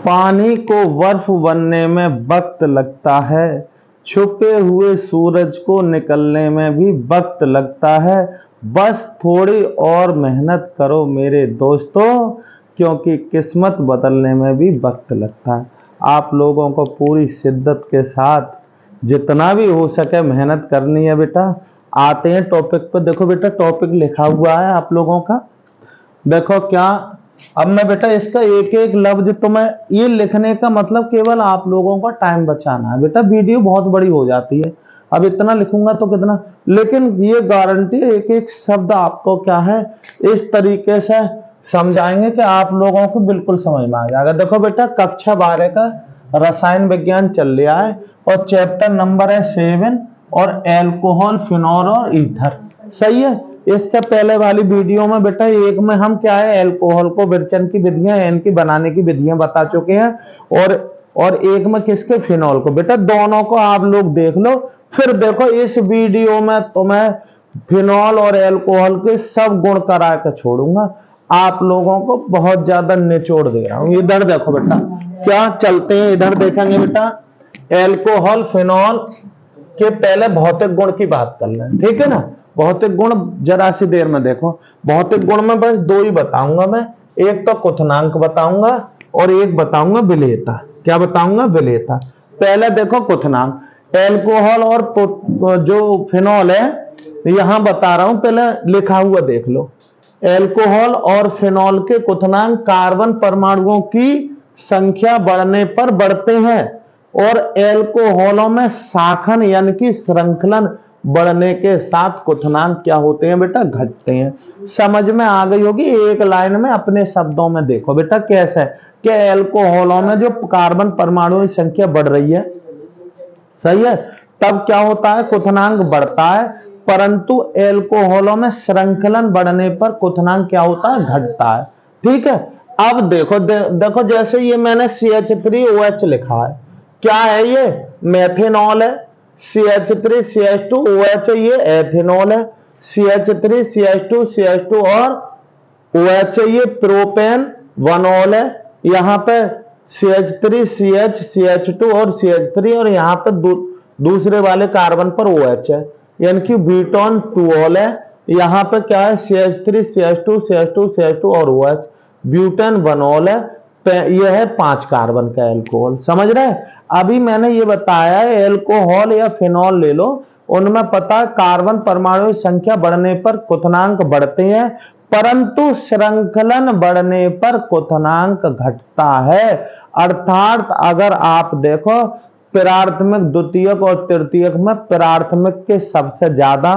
पानी को बर्फ बनने में वक्त लगता है, छुपे हुए सूरज को निकलने में भी वक्त लगता है। बस थोड़ी और मेहनत करो मेरे दोस्तों, क्योंकि किस्मत बदलने में भी वक्त लगता है। आप लोगों को पूरी शिद्दत के साथ जितना भी हो सके मेहनत करनी है बेटा। आते हैं टॉपिक पर। देखो बेटा, टॉपिक लिखा हुआ है आप लोगों का। देखो क्या, अब मैं बेटा इसका एक एक लफ्ज तुम्हें, ये लिखने का मतलब केवल आप लोगों का टाइम बचाना है बेटा। वीडियो बहुत बड़ी हो जाती है, अब इतना लिखूंगा तो कितना, लेकिन ये गारंटी है एक एक शब्द आपको क्या है इस तरीके से समझाएंगे कि आप लोगों को बिल्कुल समझ में आ जाएगा। देखो बेटा, कक्षा 12 का रसायन विज्ञान चल रहा है और चैप्टर नंबर है 7 और एल्कोहल, फिनॉल और ईथर। सही है। इससे पहले वाली वीडियो में बेटा एक में हम क्या है एल्कोहल को विरचन की विधियां, इनकी बनाने की विधियां बता चुके हैं और एक में किसके, फिनॉल को। बेटा दोनों को आप लोग देख लो, फिर देखो इस वीडियो में तुम्हें फिनॉल और एल्कोहल के सब गुण करा के छोड़ूंगा। आप लोगों को बहुत ज्यादा निचोड़ दे रहा हूं। इधर देखो बेटा, क्या चलते हैं, इधर देखेंगे बेटा। एल्कोहल, फिनॉल के पहले भौतिक गुण की बात कर लें, ठीक है ना। भौतिक गुण जरा सी देर में देखो। भौतिक गुण में बस दो ही बताऊंगा मैं, एक तो क्वथनांक बताऊंगा और एक बताऊंगा विलेयता। क्या बताऊंगा? विलेयता। पहले देखो क्वथनांक, एल्कोहल और जो फिनॉल है यहां बता रहा हूं, पहले लिखा हुआ देख लो। एल्कोहल और फिनॉल के क्वथनांक कार्बन परमाणुओं की संख्या बढ़ने पर बढ़ते हैं और एल्कोहलों में शाखन यानी कि श्रृंखलन बढ़ने के साथ क्वथनांक क्या होते हैं बेटा, घटते हैं। समझ में आ गई होगी। एक लाइन में अपने शब्दों में देखो बेटा कैसे है कि एल्कोहलों में जो कार्बन परमाणुओं की संख्या बढ़ रही है, सही है, तब क्या होता है, क्वथनांक बढ़ता है। परंतु एल्कोहलों में श्रृंखलन बढ़ने पर क्वथनांक क्या होता है, घटता है। ठीक है। अब देखो देखो जैसे ये मैंने CH3OH लिखा है, क्या है ये, मेथेनॉल है। CH3CH2OH ये एथेनॉल है। CH3CH2CH2 और OH ये प्रोपेन वनॉल है। यहाँ पे CH3CH CH2 और CH3 और यहाँ पे दूसरे वाले कार्बन पर OH है, यानी कि ब्यूटोन 2ऑल है। यहाँ पे क्या है, CH3 CH2 CH2 CH2 और OH, ब्यूटेन वनॉल है। यह है 5 कार्बन का एल्कोहल। समझ रहे हैं। अभी मैंने ये बताया है एल्कोहल या फिनॉल ले लो, उनमें पता कार्बन परमाणु की संख्या बढ़ने पर क्वथनांक बढ़ते हैं, परंतु श्रृंखलन बढ़ने पर क्वथनांक घटता है। अर्थात अगर आप देखो प्राथमिक, द्वितीयक और तृतीयक में प्राथमिक के सबसे ज्यादा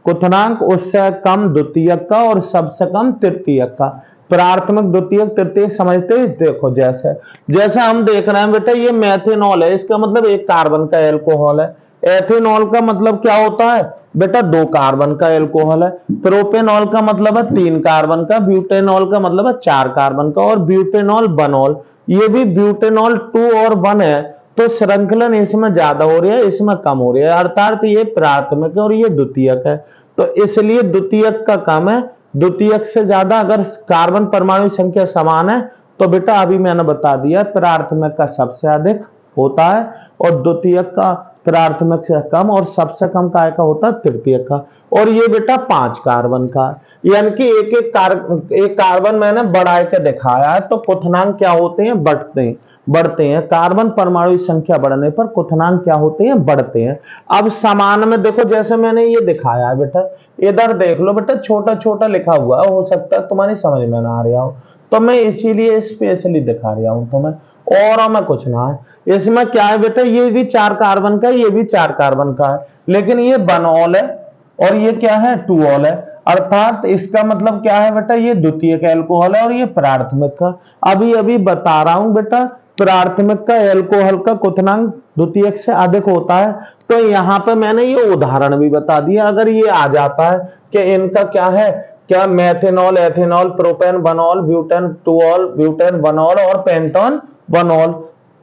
क्वथनांक, उससे कम द्वितीयक का और सबसे कम तृतीयक का। प्राथमिक, द्वितीयक, तृतीयक समझते ही देखो, जैसे जैसे हम देख रहे हैं बेटा ये मेथेनॉल है, इसका मतलब 1 कार्बन का एल्कोहल है। एथेनॉल का मतलब क्या होता है बेटा, 2 कार्बन का एल्कोहल है। प्रोपेनॉल का मतलब है 3 कार्बन का। ब्यूटेनॉल का मतलब है 4 कार्बन का। और ब्यूटेनॉल बनॉल, ये भी ब्यूटेनॉल 2 और 1 है, तो श्रृंखलन इसमें ज्यादा हो रही है, इसमें कम हो रही है। अर्थात ये प्राथमिक है और ये द्वितीयक है, तो इसलिए द्वितीयक का कम है, द्वितीयक से ज्यादा। अगर कार्बन परमाणु संख्या समान है तो बेटा अभी मैंने बता दिया प्राथमिक का सबसे अधिक होता है और द्वितीयक का प्राथमिक से कम और सबसे कम काय का होता है, तृतीयक का। और ये बेटा 5 कार्बन का, यानी कि एक कार्बन मैंने बढ़ा के दिखाया है। तो क्वथनांक क्या होते हैं, बढ़ते हैं। कार्बन परमाणु की संख्या बढ़ने पर क्वथनांक क्या होते हैं, बढ़ते हैं। अब समान में देखो, जैसे मैंने ये दिखाया है बेटा, इधर देख लो बेटा, छोटा छोटा लिखा हुआ है, हो सकता है तुम्हारी समझ में ना आ रहा हो, तो मैं इसीलिए स्पेशली दिखा रहा हूं तुम्हें, और मैं कुछ ना है। इसमें क्या है बेटा, ये भी 4 कार्बन का, ये भी 4 कार्बन का है, लेकिन ये बनॉल है और ये क्या है, 2ऑल है। अर्थात इसका मतलब क्या है बेटा, ये द्वितीयक एल्कोहल है और ये प्राथमिक का। अभी अभी बता रहा हूं बेटा, प्राथमिक का एल्कोहल का क्वथनांक द्वितीयक से अधिक होता है। तो यहाँ पे मैंने ये उदाहरण भी बता दिया। अगर ये आ जाता है कि इनका क्या है, क्या मेथेनॉल, एथेनॉल, प्रोपेन वनॉल, ब्यूटेन 2ऑल, ब्यूटेन वनॉल और पेंटोन वनॉल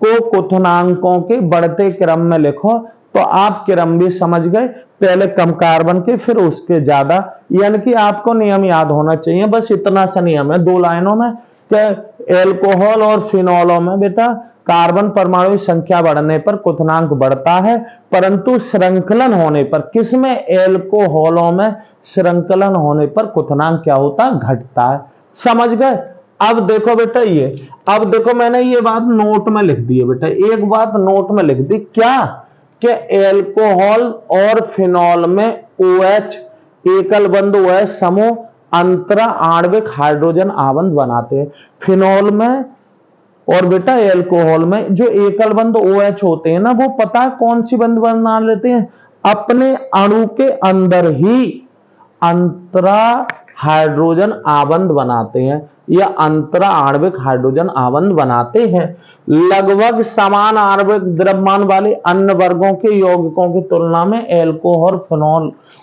को क्वथनांकों के बढ़ते क्रम में लिखो, तो आप क्रम भी समझ गए। पहले कम कार्बन के, फिर उसके ज्यादा, यानी कि आपको नियम याद होना चाहिए। बस इतना सा नियम है 2 लाइनों में कि एल्कोहल और फिनोलों में बेटा कार्बन परमाणु संख्या बढ़ने पर क्वथनांक बढ़ता है, परंतु श्रृंखलन होने पर, किसमें? एल्कोहलों में श्रृंखलन होने पर क्वथनांक क्या होता है? घटता है। समझ गए? अब देखो बेटा, ये अब देखो मैंने ये बात नोट में लिख दी है बेटा, एक बात नोट में लिख दी, क्या? कि एल्कोहल और फिनॉल में OH एकल बंध OH समूह अंतरा आणविक हाइड्रोजन आबंध बनाते हैं। फिनॉल में और बेटा एल्कोहल में जो एकल बंध OH होते हैं ना, वो पता है कौन सी बंध बना लेते हैं? अपने अणु के अंदर ही अंतरा हाइड्रोजन आबंध बनाते हैं या अंतरा आणविक हाइड्रोजन आबंध बनाते हैं। लगभग समान आणविक द्रव्यमान वाले अन्य वर्गों के यौगिकों की तुलना में एल्कोहल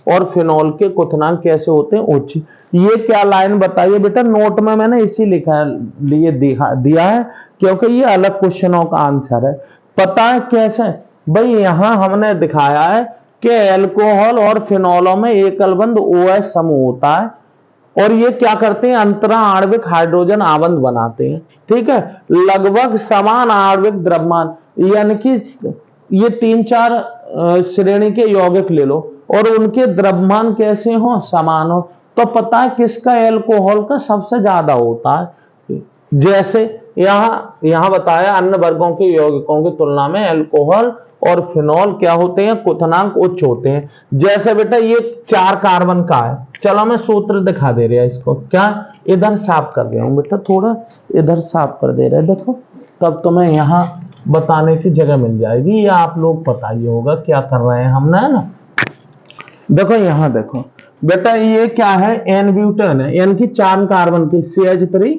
और फिनॉल के क्वथनांक कैसे होते हैं? उच्च। ये क्या लाइन बताइए बेटा, नोट में मैंने इसी लिखा लिए दिया है क्योंकि ये अलग क्वेश्चनों का आंसर है। पता है कैसे? भाई यहां हमने दिखाया है कि एल्कोहल और फिनॉलों में एकल बंध OH समूह होता है और ये क्या करते हैं? अंतरा आणविक हाइड्रोजन आबंध बनाते हैं। ठीक है, लगभग समान आणविक द्रव्यमान, यानी कि ये 3-4 श्रेणी के यौगिक ले लो और उनके द्रव्यमान कैसे हो? समान हो। तो पता है किसका? एल्कोहल का सबसे ज्यादा होता है। जैसे यहां बताया अन्य वर्गों के यौगिकों की तुलना में एल्कोहल और फिनॉल क्या होते हैं? क्वथनांक उच्च होते हैं। जैसे बेटा ये 4 कार्बन का है, चलो मैं सूत्र दिखा दे रहा है इसको, क्या इधर साफ कर रहा हूं बेटा, थोड़ा इधर साफ कर दे रहे हैं, देखो तब तुम्हें यहाँ बताने की जगह मिल जाएगी, या आप लोग पता ही होगा क्या कर रहे हैं हमने, है ना। देखो यहाँ देखो बेटा, ये क्या है? एन ब्यूटेन है, यानी कि 4 कार्बन की CH3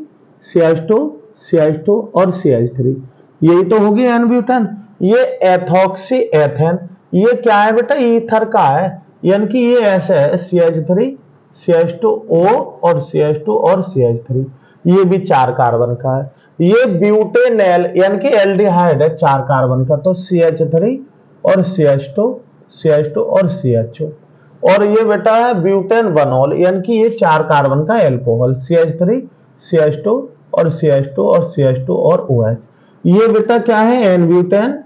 CH2 CH2 और CH3, यही तो होगी एन ब्यूटेन। ये एथॉक्सी एथेन, ये क्या है बेटा? ईथर का है, यानी कि ये ऐसे है CH3 CH2O और CH2 और CH3, ये भी 4 कार्बन का है। ये ब्यूटेनॉल यानी कि एल्डिहाइड है 4 कार्बन का, तो CH3 और CH2 और CHO। और ये बेटा है ब्यूटेनॉल, यानी कि ये 4 कार्बन का एल्कोहल, CH3 CH2 और CH2 और OH। ये बेटा क्या है? N butane.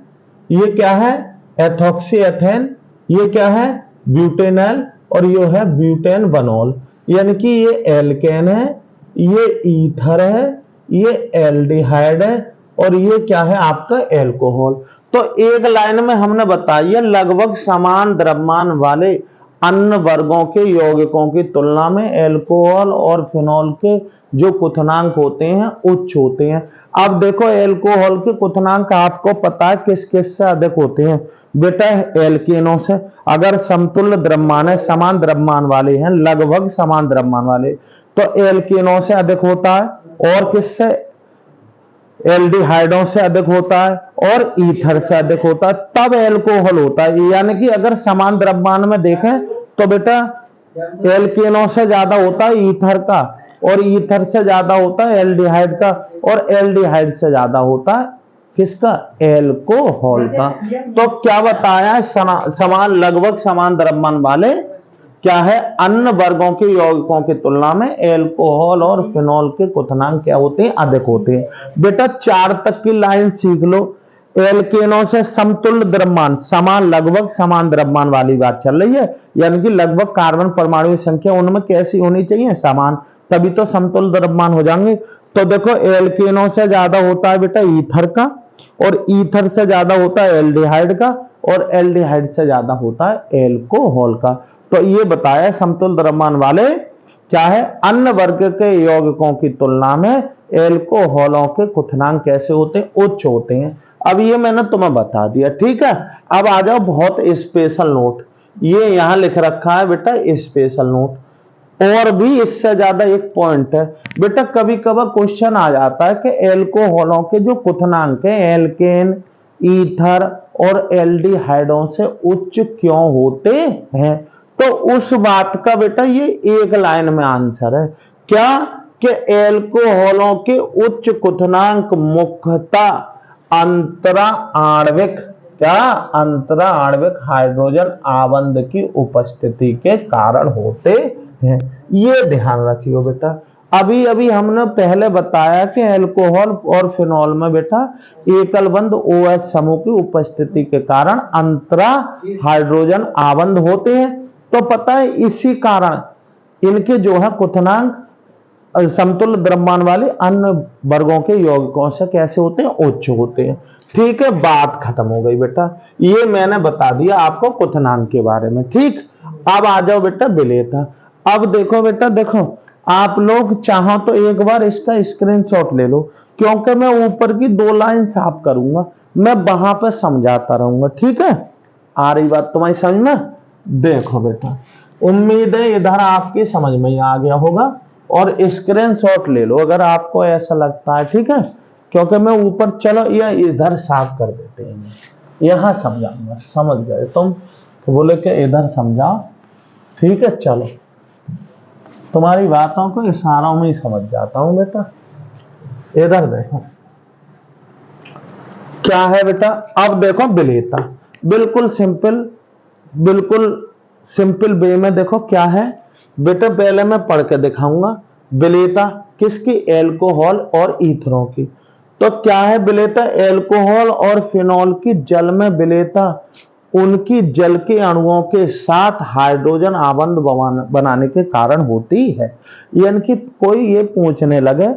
ये क्या है? Ethoxy ethane. ये क्या है? ब्यूटेनॉल। और ये है ब्यूटेनॉल, यानी कि ये एल्केन है, ये ईथर है, ये एल्डिहाइड है और ये क्या है? आपका एल्कोहल। तो एक लाइन में हमने बताया लगभग समान द्रव्यमान वाले अन्य वर्गों के यौगिकों की तुलना में एल्कोहल और फिनॉल के जो क्वथनांक होते हैं उच्च होते हैं। अब देखो एल्कोहल के क्वथनांक आपको पता है किस किस से अधिक होते हैं बेटा? एल्केनों से। अगर समतुल्य द्रव्यमान है, समान द्रव्यमान वाले हैं, लगभग समान द्रव्यमान वाले, तो एल्केनों से अधिक होता है। और किससे? एल्डिहाइडों से अधिक होता है और ईथर से अधिक होता है, तब एल्कोहल होता है। यानी कि अगर समान द्रव्यमान में देखें तो बेटा एल्केनों से ज्यादा होता है ईथर का, और ईथर से ज्यादा होता है एल्डिहाइड का, और एल्डिहाइड से ज्यादा होता है किसका? एल्कोहल का। तो क्या बताया? समान लगभग समान द्रव्यमान वाले क्या है? अन्य वर्गों के यौगिकों की तुलना में एल्कोहल और फिनॉल के क्वथनांक क्या होते हैं? अधिक होते हैं। बेटा 4 तक की लाइन सीख लो। एल्केनों से समतुल्य द्रव्यमान, समान लगभग समान द्रव्यमान वाली बात चल रही है, यानी कि लगभग कार्बन परमाणु की संख्या उनमें कैसी होनी चाहिए? समान, तभी तो समतुल्य द्रव्यमान हो जाएंगे। तो देखो एल्केनों से ज्यादा होता है बेटा ईथर का, और ईथर से ज्यादा होता है एल्डिहाइड का, और एल्डिहाइड से ज्यादा होता है एल्कोहल का। तो ये बताया समतुल्य द्रव्यमान वाले क्या है? अन्य वर्ग के यौगिकों की तुलना में एल्कोहलों के क्वथनांक कैसे होते हैं? उच्च होते हैं। अब ये मैंने तुम्हें बता दिया, ठीक है। अब आ जाओ बहुत स्पेशल नोट, ये यहां लिख रखा है बेटा स्पेशल नोट। और भी इससे ज्यादा एक पॉइंट है बेटा, कभी कभार क्वेश्चन आ जाता है कि एल्कोहलों के जो क्वथनांक है एल्केन, ईथर और एल्डिहाइडों से उच्च क्यों होते हैं? तो उस बात का बेटा ये एक लाइन में आंसर है, क्या? कि एल्कोहलों के उच्च क्वथनांक मुख्यतः अंतरा आणविक, क्या? अंतरा आणविक हाइड्रोजन आबंध की उपस्थिति के कारण होते हैं। ये ध्यान रखियो बेटा। अभी अभी हमने पहले बताया कि अल्कोहल और फिनॉल में बेटा एकल बंध OH समूह की उपस्थिति के कारण अंतरा हाइड्रोजन आबंध होते हैं। तो पता है इसी कारण इनके जो है क्वथनांक समतुल्य द्रव्यमान वाले अन्य वर्गों के यौगिकों से कैसे होते हैं, उच्च होते हैं। ठीक है, बात खत्म हो गई बेटा। ये मैंने बता दिया आपको क्वथनांक के बारे में। ठीक, अब आ जाओ बेटा विलेयता। अब देखो बेटा, देखो आप लोग चाहो तो एक बार इसका स्क्रीनशॉट ले लो, क्योंकि मैं ऊपर की 2 लाइन साफ करूंगा, मैं वहां पर समझाता रहूंगा। ठीक है, आ रही बात तुम्हारी समझ में? देखो बेटा, उम्मीद है इधर आपकी समझ में ही आ गया होगा, और स्क्रीनशॉट ले लो अगर आपको ऐसा लगता है। ठीक है, क्योंकि मैं ऊपर, चलो या इधर साफ कर देते हैं, यहां समझाऊंगा। समझ गए तुम? तो बोले कि इधर समझाओ। ठीक है, चलो तुम्हारी बातों को इशारों में ही समझ जाता हूं बेटा। इधर देखो क्या है बेटा। अब देखो विलेयता, बिल्कुल सिंपल वे में देखो क्या है बेटा। पहले मैं पढ़ के दिखाऊंगा विलेयता किसकी, एल्कोहल और ईथरों की। तो क्या है विलेयता, एल्कोहल और फिनॉल की जल में विलेयता उनकी जल के अणुओं के साथ हाइड्रोजन आबंध बनाने के कारण होती है। यानी कि कोई ये पूछने लगे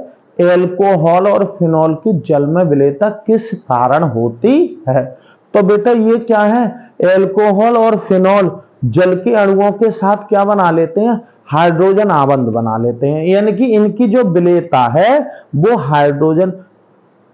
एल्कोहल और फिनॉल की जल में विलेयता किस कारण होती है, तो बेटा ये क्या है, एल्कोहल और फिनॉल जल के अणुओं के साथ क्या बना लेते हैं, हाइड्रोजन आबंध बना लेते हैं। यानी कि इनकी जो विलेयता है वो हाइड्रोजन,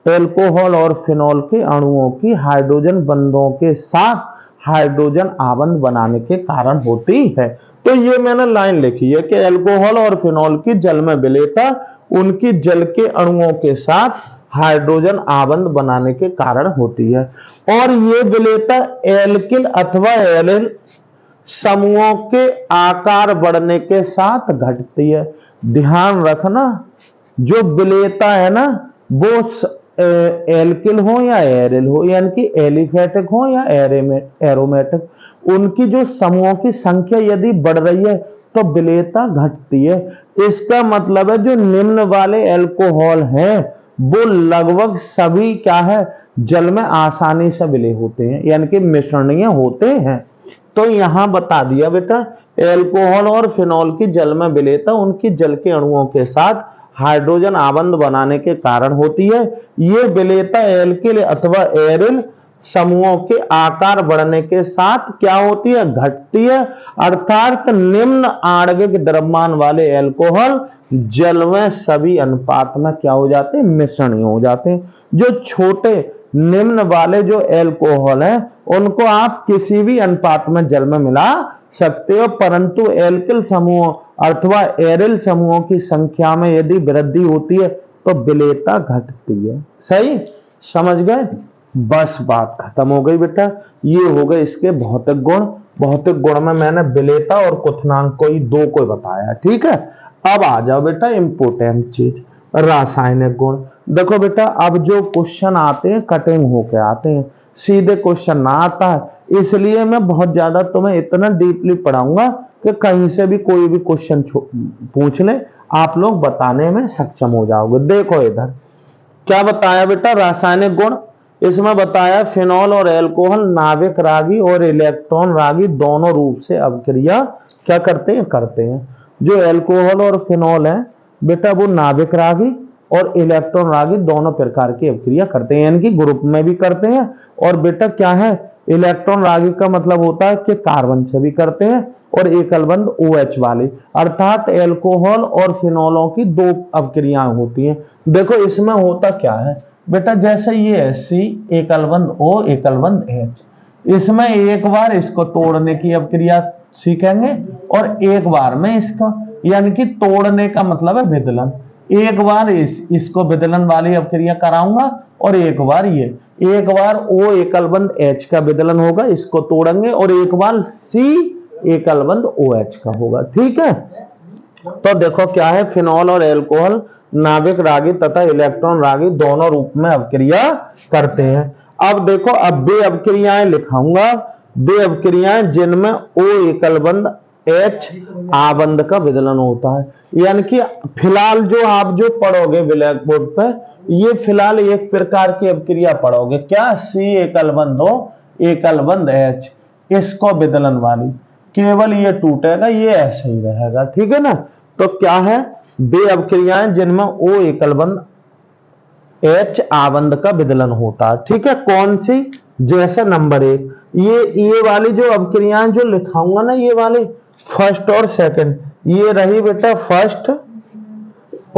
एल्कोहल और फिनॉल के अणुओं की हाइड्रोजन बंधों के साथ हाइड्रोजन आबंध बनाने के कारण होती है। तो ये मैंने लाइन लिखी है कि एल्कोहल और फिनॉल की जल में विलेयता उनकी जल के अणुओं के साथ हाइड्रोजन आबंध बनाने के कारण होती है। और ये विलेयता एल्किल अथवा एलिल समूहों के आकार बढ़ने के साथ घटती है। ध्यान रखना, जो विलेयता है ना वो एल्किल हो या एरिल हो, यानी कि एलिफेटिक हो या एरोमेटिक, उनकी जो समूहों की संख्या यदि बढ़ रही है तो विलेयता घटती है। इसका मतलब है जो निम्न वाले एल्कोहल हैं वो लगभग सभी क्या है, जल में आसानी से विलय होते हैं, यानी कि मिश्रणीय होते हैं। तो यहां बता दिया बेटा, एल्कोहल और फिनॉल की जल में विलेयता उनकी जल के अणुओं के साथ हाइड्रोजन आबंध बनाने के कारण होती है। ये विलेयता एल्किल अथवा एरिल समूहों के आकार बढ़ने के साथ क्या होती है, घटती है। अर्थात निम्न आणविक द्रव्यमान वाले एल्कोहल जल में सभी अनुपात में क्या हो जाते हैं, मिश्रणीय हो जाते हैं। जो छोटे निम्न वाले जो एल्कोहल है उनको आप किसी भी अनुपात में जल में मिला सकते हो, परंतु एल्किल समूह अथवा एरिल समूहों की संख्या में यदि वृद्धि होती है तो विलेयता घटती है। सही समझ गए? बस बात खत्म हो गई बेटा। ये हो गए इसके भौतिक गुण। भौतिक गुण में मैंने विलेयता और क्वथनांक को ही 2 को बताया। ठीक है, अब आ जाओ बेटा इंपोर्टेंट चीज, रासायनिक गुण। देखो बेटा, अब जो क्वेश्चन आते हैं कटिंग होके आते हैं, सीधे क्वेश्चन ना आता है, इसलिए मैं बहुत ज्यादा तुम्हें इतना डीपली पढ़ाऊंगा कि कहीं से भी कोई भी क्वेश्चन पूछ ले आप लोग बताने में सक्षम हो जाओगे। देखो इधर क्या बताया बेटा, रासायनिक गुण। इसमें बताया फिनॉल और एल्कोहल नाभिक रागी और इलेक्ट्रॉन रागी दोनों रूप से अभिक्रिया क्या करते हैं। जो एल्कोहल और फिनॉल है बेटा वो नाभिक रागी और इलेक्ट्रॉन रागी दोनों प्रकार की अभिक्रिया करते हैं, यानी कि ग्रुप में भी करते हैं। और बेटा क्या है, इलेक्ट्रॉन रागी का मतलब होता है कि कार्बन से भी करते हैं, और एकल बंध OH वाले, अर्थात एल्कोहल और फिनॉलों की 2 अभिक्रियाएं होती हैं। देखो इसमें होता क्या है बेटा, जैसे ये है C एकल बंध O एकल बंध H, इसमें एक बार इसको तोड़ने की अभिक्रिया सीखेंगे और एक बार में इसका, यानी कि तोड़ने का मतलब है विदलन। एक बार इसको विदलन वाली अभिक्रिया कराऊंगा और एक बार ये, एक बार O एकल बंध H का विदलन होगा, इसको तोड़ेंगे, और एक बार C एकल बंध OH का होगा। ठीक है, तो देखो क्या है, फिनॉल और एल्कोहल नाभिक रागी तथा इलेक्ट्रॉन रागी दोनों रूप में अभिक्रिया करते हैं। अब देखो, अब वे अभिक्रियाएं लिखाऊंगा, वे अभिक्रियाएं जिनमें O एकल बंध H आबंध का विदलन होता है। यानी कि फिलहाल जो आप जो पढ़ोगे ब्लैक बोर्ड पे, ये फिलहाल एक प्रकार की अभिक्रिया पढ़ोगे, क्या? C एकल बंध O एकल बंध H, इसको विदलन वाली, केवल ये टूटेगा, ये ऐसे ही रहेगा, ठीक है ना। तो क्या है? वे अभिक्रियाएं जिनमें O एकल बंध H आबंध का विदलन होता है, ठीक है। कौन सी? जैसे नंबर 1, ये वाली जो अभिक्रियाएं जो लिखाऊंगा ना, ये वाली फर्स्ट और सेकंड, ये रही बेटा फर्स्ट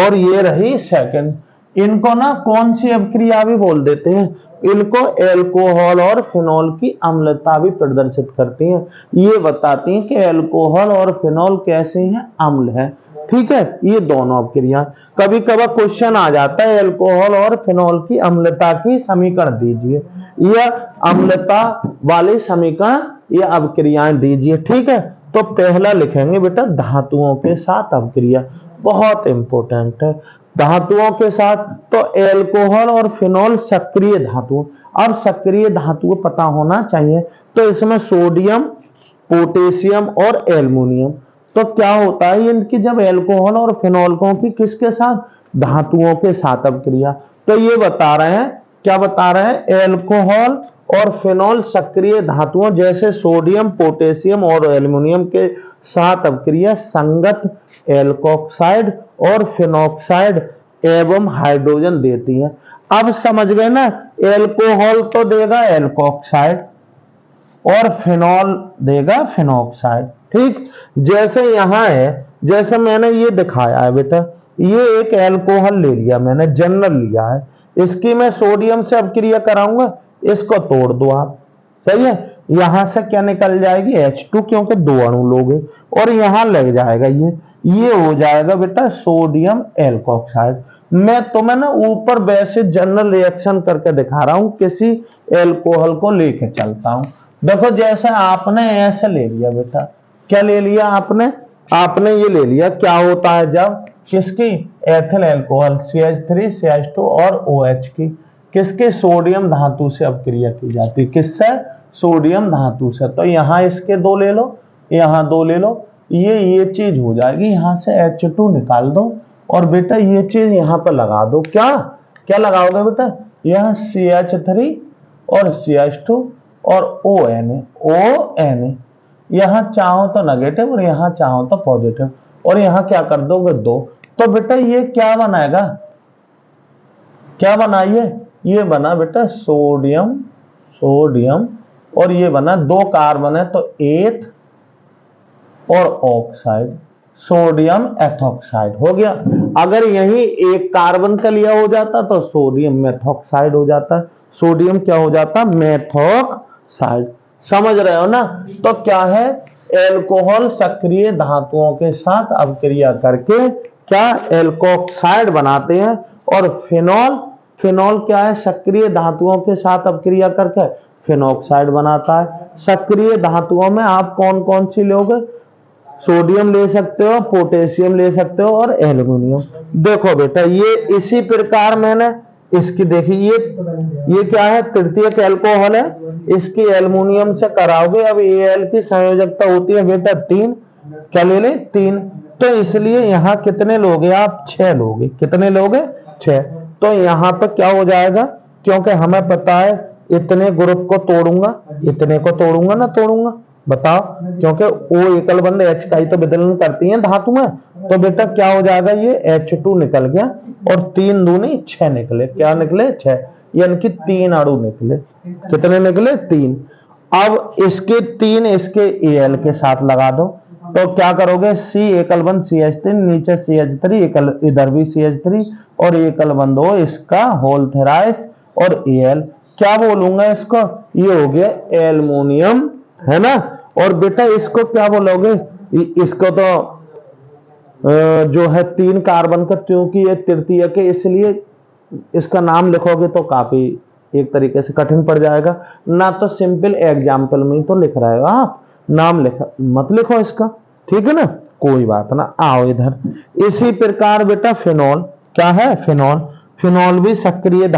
और ये रही सेकंड, इनको ना कौन सी अभिक्रिया भी बोल देते हैं, इनको एल्कोहल और फिनॉल की अम्लता भी प्रदर्शित करती हैं। ये बताती हैं कि एल्कोहल और फिनॉल कैसे हैं, अम्ल है, ठीक है। ये दोनों अभिक्रिया, कभी कभार क्वेश्चन आ जाता है एल्कोहल और फिनॉल की अम्लता की समीकरण दीजिए, या अम्लता वाले समीकरण या अभिक्रियाएं दीजिए, ठीक है। तो पहला लिखेंगे बेटा धातुओं के साथ अभिक्रिया, बहुत इंपॉर्टेंट है, धातुओं के साथ। तो एल्कोहल और फिनॉल सक्रिय धातु, अब सक्रिय धातु पता होना चाहिए, तो इसमें सोडियम, पोटेशियम और एल्युमिनियम। तो क्या होता है इनकी जब एल्कोहल और फिनॉल की किसके साथ, धातुओं के साथ अभिक्रिया, तो ये बता रहे हैं, क्या बता रहे हैं, एल्कोहल और फिनॉल सक्रिय धातुओं जैसे सोडियम, पोटेशियम और एल्युमिनियम के साथ अभिक्रिया संगत एल्कोक्साइड और फिनॉक्साइड एवं हाइड्रोजन देती है। अब समझ गए ना, एल्कोहल तो देगा एल्कोक्साइड और फिनॉल देगा फिनॉक्साइड, ठीक। जैसे यहां है, जैसे मैंने ये दिखाया है बेटा, ये एक एल्कोहल ले लिया मैंने, जनरल लिया है, इसकी मैं सोडियम से अभिक्रिया कराऊंगा, इसको तोड़ दो आप, सही है। यहां से क्या निकल जाएगी, H2, क्योंकि 2 अणु लोगे, और यहां लग जाएगा ये हो जाएगा बेटा सोडियम एल्कोक्साइड। मैं तुम्हें ना ऊपर वैसे जनरल रिएक्शन करके दिखा रहा हूं, किसी एल्कोहल को लेके चलता हूं। देखो जैसे आपने ऐसे ले लिया बेटा, क्या ले लिया आपने ये ले लिया, क्या होता है जब किसकी, एथिल एल्कोहल CH3 CH2 और OH की, किसके, सोडियम धातु से अभिक्रिया की जाती है, किससे, सोडियम धातु से। तो यहां इसके 2 ले लो, यहां 2 ले लो, ये चीज हो जाएगी, यहां से H2 निकाल दो और बेटा ये चीज यहां पर लगा दो, क्या लगाओगे बेटा, यहां CH3 और CH2 और ONA, यहां चाहो तो नेगेटिव और यहां चाहो तो पॉजिटिव, और यहां क्या कर दोगे 2। तो बेटा ये क्या बनाएगा, क्या बनाइए, ये बना बेटा सोडियम और ये बना 2 कार्बन है तो एथ और ऑक्साइड, सोडियम एथॉक्साइड हो गया। अगर यही एक कार्बन का लिया हो जाता तो सोडियम मेथॉक्साइड हो जाता, सोडियम क्या हो जाता, मेथॉक्साइड, समझ रहे हो ना। तो क्या है, एल्कोहल सक्रिय धातुओं के साथ अभिक्रिया करके क्या एल्कोक्साइड बनाते हैं, और फिनॉल क्या है, सक्रिय धातुओं के साथ अभिक्रिया करके फिनॉक्साइड बनाता है। सक्रिय धातुओं में आप कौन कौन सी लोगे, सोडियम ले सकते हो, पोटेशियम ले सकते हो और एल्युमिनियम। देखो बेटा ये इसी प्रकार मैंने इसकी देखी, ये क्या है, तृतीयक एल्कोहल है, इसकी एल्युमिनियम से कराओगे, अब Al की संयोजकता होती है बेटा 3, क्या ले ले 3, तो इसलिए यहां कितने लोगे आप, 6 लोगे, कितने लोगे 6। तो यहां पर क्या हो जाएगा, क्योंकि हमें पता है इतने ग्रुप को तोड़ूंगा, इतने को तोड़ूंगा ना तोड़ूंगा, बताओ, क्योंकि O एकल बंध H का ही तो विदलन करती है धातु में। तो बेटा क्या हो जाएगा, ये H2 निकल गया और 3 दूनी 6 निकले, क्या निकले 6, यानी कि 3 अणु निकले, कितने निकले 3। अब इसके 3 इसके Al के साथ लगा दो, तो क्या करोगे, C एकल बंध CH3, नीचे CH3 एकल, इधर भी CH3 और एकल बंध O, इसका होल थेराइस और Al, क्या बोलूंगा इसको, ये हो गया एल्युमिनियम, है ना। और बेटा इसको क्या बोलोगे, इसको तो जो है 3 कार्बन का, क्योंकि ये तृतीयक है इसलिए इसका नाम लिखोगे तो काफी एक तरीके से कठिन पड़ जाएगा ना, तो सिंपल एग्जाम्पल में तो लिख रहे हो आप, नाम मत लिखो इसका, ठीक है ना, कोई बात ना। आओ इधर, इसी प्रकार बेटा फिनॉल, क्या है फिनॉल भी सक्रिय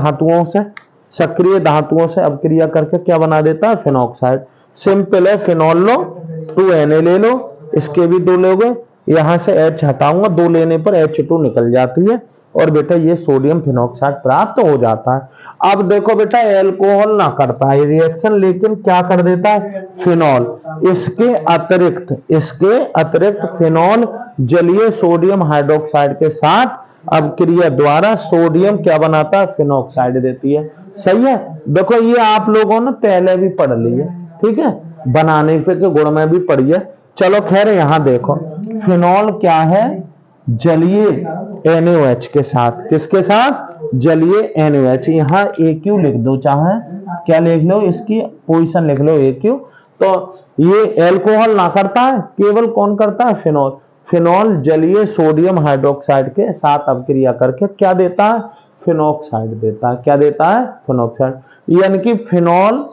धातुओं से अभिक्रिया करके क्या बना देता है, फिनॉक्साइड। सिंपल है, फिनॉल लो 2Na ले लो, इसके भी 2 लोगे, यहां से H हटाऊंगा, 2 लेने पर H2 निकल जाती है और बेटा ये सोडियम फिनॉक्साइड प्राप्त हो जाता है। अब देखो बेटा एल्कोहल ना करता है रिएक्शन, लेकिन क्या कर देता है फिनॉल। इसके अतिरिक्त फिनॉल जलीय सोडियम हाइड्रोक्साइड के साथ अभिक्रिया द्वारा सोडियम क्या बनाता है फिनॉक्साइड देती है। सही है। देखो ये आप लोगों ने पहले भी पढ़ ली है, ठीक है, बनाने के गुण में भी पढ़ी है। चलो खैर यहां देखो फिनॉल क्या है, जलीय NaOH के साथ, किसके साथ, जलीय NaOH। यहां AQ लिख दो, चाहे क्या लिख लो, इसकी पोजीशन लिख लो AQ। तो ये एल्कोहल ना करता है, केवल कौन करता है फिनॉल। फिनॉल जलीय सोडियम हाइड्रोक्साइड के साथ अभिक्रिया करके क्या देता है फिनॉक्साइड देता है। क्या देता है फिनॉक्साइड। यानी कि फिनॉल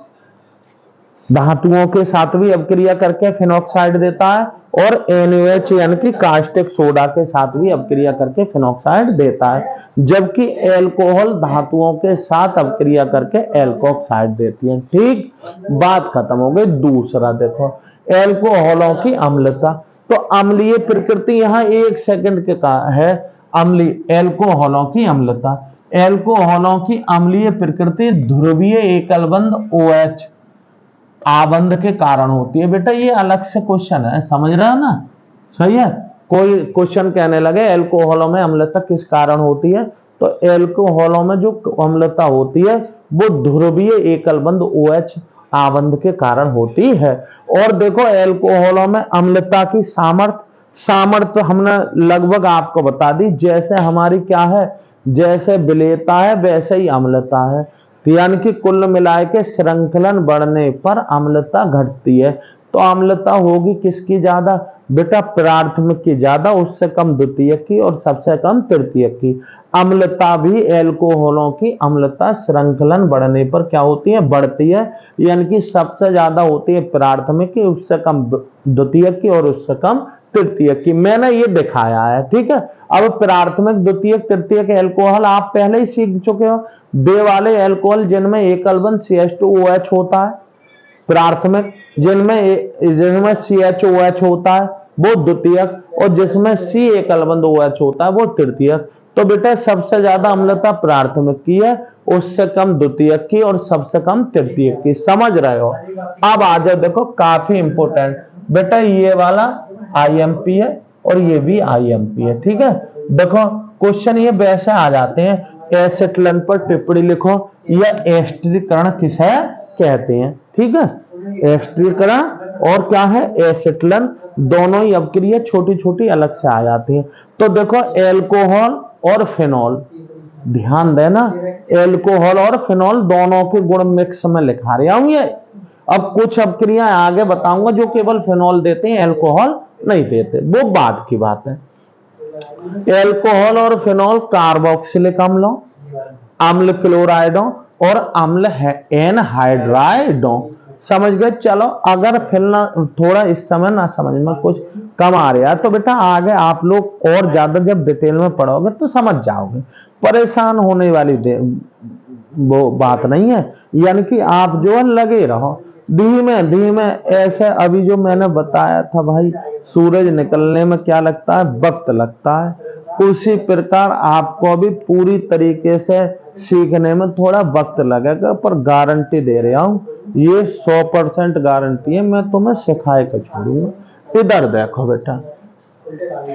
धातुओं के साथ भी अभिक्रिया करके फिनॉक्साइड देता है और NaOH यानी कि कास्टिक सोडा के साथ भी अभिक्रिया करके फिनॉक्साइड देता है, जबकि एल्कोहल धातुओं के साथ अभिक्रिया करके एल्कोक्साइड देती है। ठीक, बात खत्म हो गई। दूसरा देखो एल्कोहलों की अम्लता। तो अम्लीय प्रकृति यहां 1 सेकंड के का है। अम्लीय एल्कोहलों की अम्लता, एल्कोहलों की अम्लीय प्रकृति ध्रुवीय एकलबंध OH आबंध के कारण होती है। बेटा ये अलग से क्वेश्चन है, समझ रहे हो ना। सही है। कोई क्वेश्चन कहने लगे एल्कोहलों में अम्लता किस कारण होती है, तो एल्कोहलों में जो अम्लता होती है वो ध्रुवीय एकलबंध OH आबंध के कारण होती है। और देखो एल्कोहलों में अम्लता की सामर्थ्य हमने लगभग आपको बता दी। जैसे हमारी क्या है, जैसे विलेयता है वैसे ही अम्लता है, यानी कि कुल मिलाए के श्रृंखलन बढ़ने पर अम्लता घटती है। तो अम्लता होगी किसकी ज्यादा, बेटा प्राथमिक की ज्यादा, उससे कम द्वितीयक की और सबसे कम तृतीयक की। अम्लता भी एल्कोहलों की अम्लता श्रृंखलन बढ़ने पर क्या होती है, बढ़ती है। यानी कि सबसे ज्यादा होती है प्राथमिक की, उससे कम द्वितीयक की और उससे कम तृतीयक की। मैंने ये दिखाया है, ठीक है। अब प्राथमिक द्वितीयक तृतीयक एल्कोहल आप पहले ही सीख चुके हो। वे वाले एल्कोहल जिनमें एकलबंध CH2OH होता है प्राथमिक, जिनमें CHOH होता है वो द्वितीयक, और जिसमें C एकलबंध OH होता है वो तृतीयक। तो बेटा सबसे ज्यादा अम्लता प्राथमिक की है, उससे कम द्वितीयक की और सबसे कम तृतीयक की। समझ रहे हो। अब आ जाओ, देखो काफी इंपोर्टेंट बेटा, ये वाला IMP है और ये भी IMP है, ठीक है। देखो क्वेश्चन ये वैसे आ जाते हैं, एसिटिलीन पर टिप्पणी लिखो, यह एस्टरीकरण किसे कहते हैं, ठीक है। एस्टरीकरण और क्या है एसिटिलीन, दोनों ही अभिक्रिया छोटी छोटी अलग से आ जाती है। तो देखो एल्कोहल और फिनॉल, ध्यान देना, एल्कोहल और फिनॉल दोनों के गुण मिक्स में लिखा रहा हूं ये। अब कुछ अभिक्रियाएं आगे बताऊंगा जो केवल फिनॉल देते हैं, एल्कोहल नहीं देते, वो बाद की बात है। एल्कोहल और फिनॉल कार्बोक्सिलिक अम्लों, अम्ल क्लोराइडों और अम्ल एनहाइड्राइडों। समझ गए। चलो अगर फिर ना थोड़ा इस समय ना समझ में कुछ कम आ रहा है तो बेटा आगे आप लोग और ज्यादा जब डिटेल में पढ़ोगे तो समझ जाओगे, परेशान होने वाली वो बात नहीं है। यानी कि आप जो है लगे रहो धीमे धीमे। ऐसे अभी जो मैंने बताया था भाई, सूरज निकलने में क्या लगता है, वक्त लगता है, उसी प्रकार आपको भी पूरी तरीके से सीखने में थोड़ा वक्त लगेगा, पर गारंटी दे रहा हूं ये 100% गारंटी है, मैं तुम्हें सिखाए के छोड़ूंगा। इधर देखो बेटा,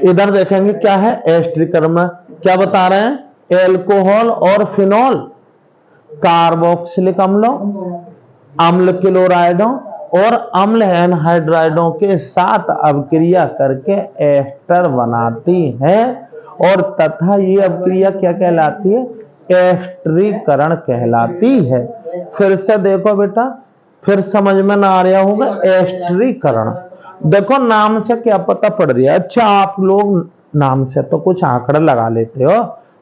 इधर देखेंगे क्या है एस्टरीकरण में क्या बता रहे हैं, एल्कोहल और फिनॉल कार्बोक्सिलिक अम्लों, अम्ल क्लोराइडों और अम्ल एनहाइड्राइडों के साथ अभिक्रिया करके एस्टर बनाती है, और तथा ये अभिक्रिया क्या कहलाती है, एस्टरीकरण कहलाती है। फिर से देखो बेटा, फिर समझ में ना आ रहा होगा एस्टरीकरण। देखो नाम से क्या पता पड़ रहा है। अच्छा आप लोग नाम से तो कुछ आंकड़ा लगा लेते हो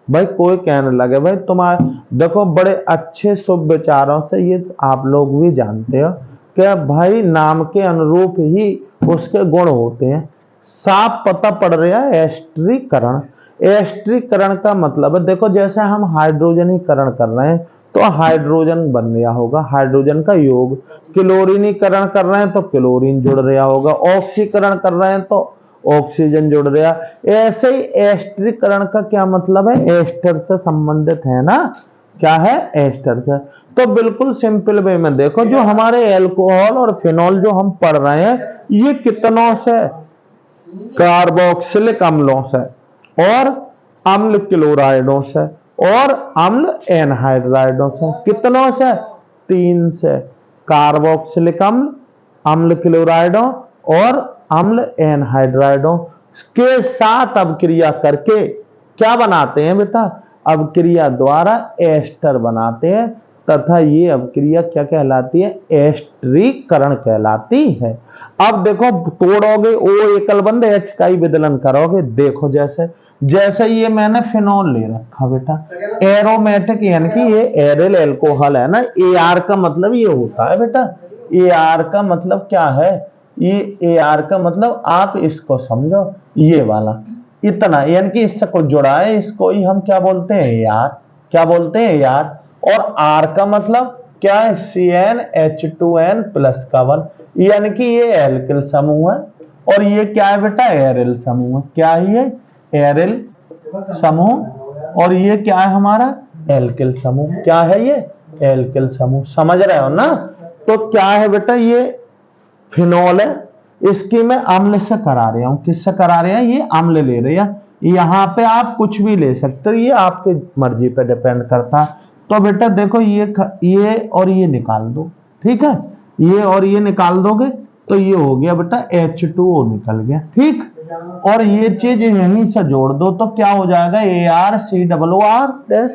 भाई, कोई कहने लगे भाई तुम्हारे, देखो बड़े अच्छे शुभ विचारों से ये आप लोग भी जानते हो कि भाई नाम के अनुरूप ही उसके गुण होते हैं। साफ पता पड़ रहा है एस्टरीकरण। एस्टरीकरण का मतलब है, देखो जैसे हम हाइड्रोजनीकरण कर रहे हैं तो हाइड्रोजन बन गया होगा, हाइड्रोजन का योग। क्लोरीनीकरण कर रहे हैं तो क्लोरीन जुड़ रहा होगा, ऑक्सीकरण कर रहे हैं तो ऑक्सीजन जुड़ रहा। ऐसे ही एस्टरीकरण का क्या मतलब है, एस्टर से संबंधित है ना, क्या है, एस्टर से। तो बिल्कुल सिंपल वे में देखो, जो हमारे एल्कोहल और फिनॉल जो हम पढ़ रहे हैं, ये कितनों से, कार्बोक्सिलिक अम्लों से और अम्ल क्लोराइडों से और अम्ल एनहाइड्राइडों से। कितनों से, 3 से, कार्बोक्सिलिक अम्ल, अम्ल क्लोराइडों और अम्ल एनहाइड्राइडों के साथ अभिक्रिया करके क्या बनाते हैं बेटा, अभिक्रिया द्वारा एस्टर बनाते हैं, तथा ये अभिक्रिया क्या कहलाती है, एस्टरीकरण कहलाती है। अब देखो, तोड़ोगे ओ एकल बंध H का ही विदलन करोगे। देखो जैसे जैसे ये मैंने फिनॉल ले रखा बेटा, एरोमेटिक यानी कि ये एरिल एल्कोहल है ना, AR का मतलब ये होता है बेटा, AR का मतलब क्या है, ये AR का मतलब आप इसको समझो, ये वाला इतना, यानी कि इससे कुछ जुड़ा है, इसको ही हम क्या बोलते हैं, AR। क्या बोलते हैं, AR। और R का मतलब क्या है, CnH2n प्लस का 1, यानी कि ये एल्किल समूह है। और ये क्या है बेटा, एरिल समूह है। क्या है ये, एरिल समूह। और ये क्या है हमारा, एल्किल समूह। क्या है ये, एल्किल समूह। समझ रहे हो ना। तो क्या है बेटा, ये फिनॉल है, इसकी मैं अम्ल से करा रहा हूं। किससे करा रहे हैं, ये अम्ल ले रहे हैं। यहां पे आप कुछ भी ले सकते हो, ये आपकी मर्जी पे डिपेंड करता है। तो बेटा देखो, ये और ये निकाल दो, ठीक है, ये और ये निकाल दोगे तो ये हो गया बेटा H2O निकल गया, ठीक। और ये चीज यहीं से जोड़ दो तो क्या हो जाएगा, ArCOR।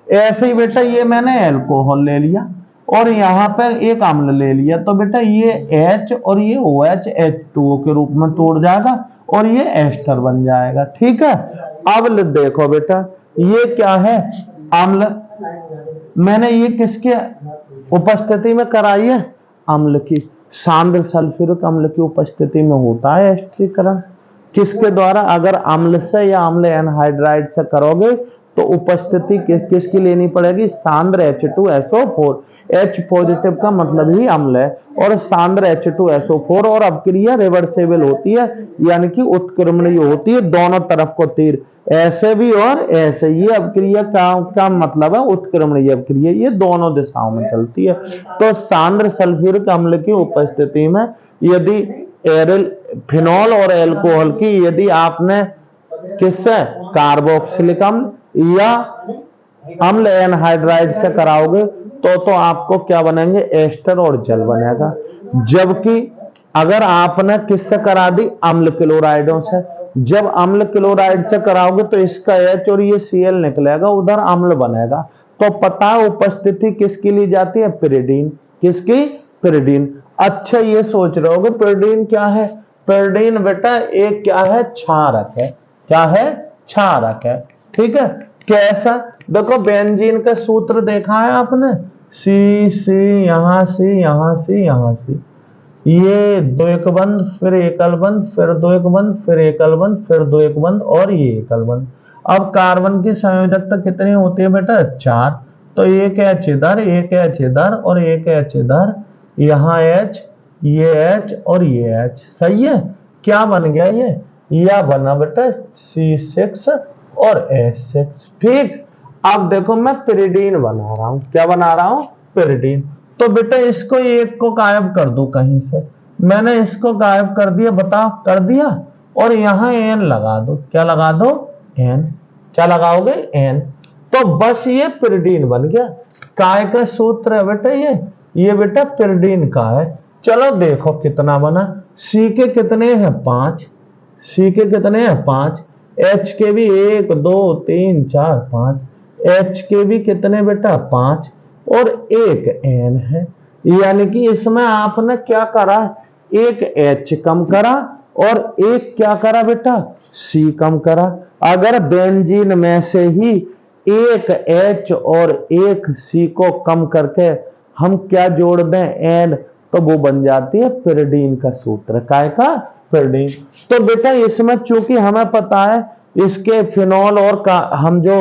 ऐसे ही बेटा ये मैंने एल्कोहल ले लिया और यहाँ पर एक अम्ल ले लिया, तो बेटा ये H और ये OH H2O के रूप में तोड़ जाएगा और ये एस्टर बन जाएगा, ठीक है। अब देखो बेटा, ये क्या है, अम्ल। मैंने ये किसके उपस्थिति में कराई है, अम्ल की। सांद्र सल्फ्यूरिक अम्ल की उपस्थिति में होता है एस्टरीकरण। किसके द्वारा, अगर अम्ल से या अम्ल एनहाइड्राइड से करोगे तो उपस्थिति किसकी लेनी पड़ेगी, सांद्र H2SO4। H पॉजिटिव का मतलब ही अम्ल है और सांद्र H2SO4, और अभिक्रिया रिवर्सेबल होती है, यानी कि उत्क्रमणीय होती है, दोनों तरफ को तीर, ऐसे भी और ऐसे। ये अभिक्रिया का मतलब है उत्क्रमणीय अभिक्रिया, ये दोनों दिशाओं में चलती है। तो सांद्र सल्फ्यूरिक अम्ल की उपस्थिति में यदि एरिल फिनॉल और एल्कोहल की यदि आपने किससे, कार्बोक्सिलिक अम्ल या अम्ल एनहाइड्राइड से कराओगे तो आपको क्या बनेंगे, एस्टर और जल बनेगा। जबकि अगर आपने किससे करा दी, अम्ल क्लोराइडों से, जब अम्ल क्लोराइड से कराओगे तो इसका H और ये Cl निकलेगा, उधर अम्ल बनेगा। तो पता है उपस्थिति किसकी ली जाती है, पिरिडीन। किसकी, पिरिडीन। अच्छा ये सोच रहे होगे पिरिडीन क्या है, पिरिडीन बेटा एक क्या है, क्षारक है। क्या है, क्षारक है, ठीक है। कैसा, देखो बेंजीन का सूत्र देखा है आपने, C यहां C यहां C यहां C, ये दो एक बंद, फिर एकल बंद, फिर दो एक बंद, फिर एकल बंद, फिर दो एक बंद और ये एकल बंद। अब कार्बन की संयोजकता कितनी होती है बेटा, 4। तो एक H इधर, एक H इधर और एक H इधर, यहाँ H, ये H और ये H, सही है। क्या बन गया ये, यह बना बेटा C6 और H6, ठीक। अब देखो मैं पिरिडीन बना रहा हूं, क्या बना रहा हूं, पिरिडीन। तो बेटा इसको एक को गायब कर दो कहीं से, मैंने इसको गायब कर दिया, बताओ कर दिया। और यहां N लगा दो, क्या लगा दो, N। क्या लगाओगे, N। तो बस ये पिरिडीन बन गया। काय का सूत्र है बेटा ये बेटा पिरिडीन का है। चलो देखो कितना बना, C के कितने हैं, 5। C के कितने हैं, 5। H के भी 1 2 3 4 5, H के भी कितने बेटा, 5 और एक N है। यानी कि इसमें आपने क्या करा, एक H कम करा और एक क्या करा बेटा, C कम करा। अगर बेंजीन में से ही एक H और एक C को कम करके हम क्या जोड़ दें, N, तो वो बन जाती है पिरिडीन का सूत्र। काय का, पिरिडीन। तो बेटा इसमें चूंकि हमें पता है इसके फिनॉल और का हम जो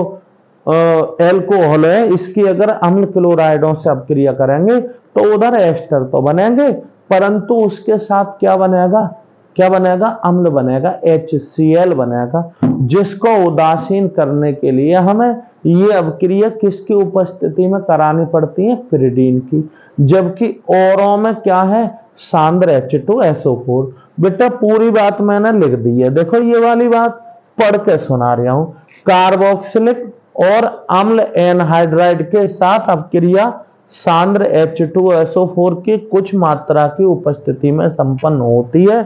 एल्कोहल है, इसकी अगर अम्ल क्लोराइडों से अपक्रिया करेंगे तो उधर एस्टर तो बनेंगे, परंतु उसके साथ क्या बनेगा, क्या बनेगा, अम्ल बनेगा, HCl बनेगा, जिसको उदासीन करने के लिए हमें ये अपक्रिया किसकी उपस्थिति में करानी पड़ती है, पिरिडीन की, जबकि औरों में क्या है, सांद्र H2SO4। बेटा पूरी बात मैंने लिख दी है, देखो ये वाली बात पढ़ के सुना रहा हूं। कार्बोक्सिलिक और अम्ल एनहाइड्राइड के साथ अपक्रिया सांद्र H2SO4 की कुछ मात्रा की उपस्थिति में संपन्न होती है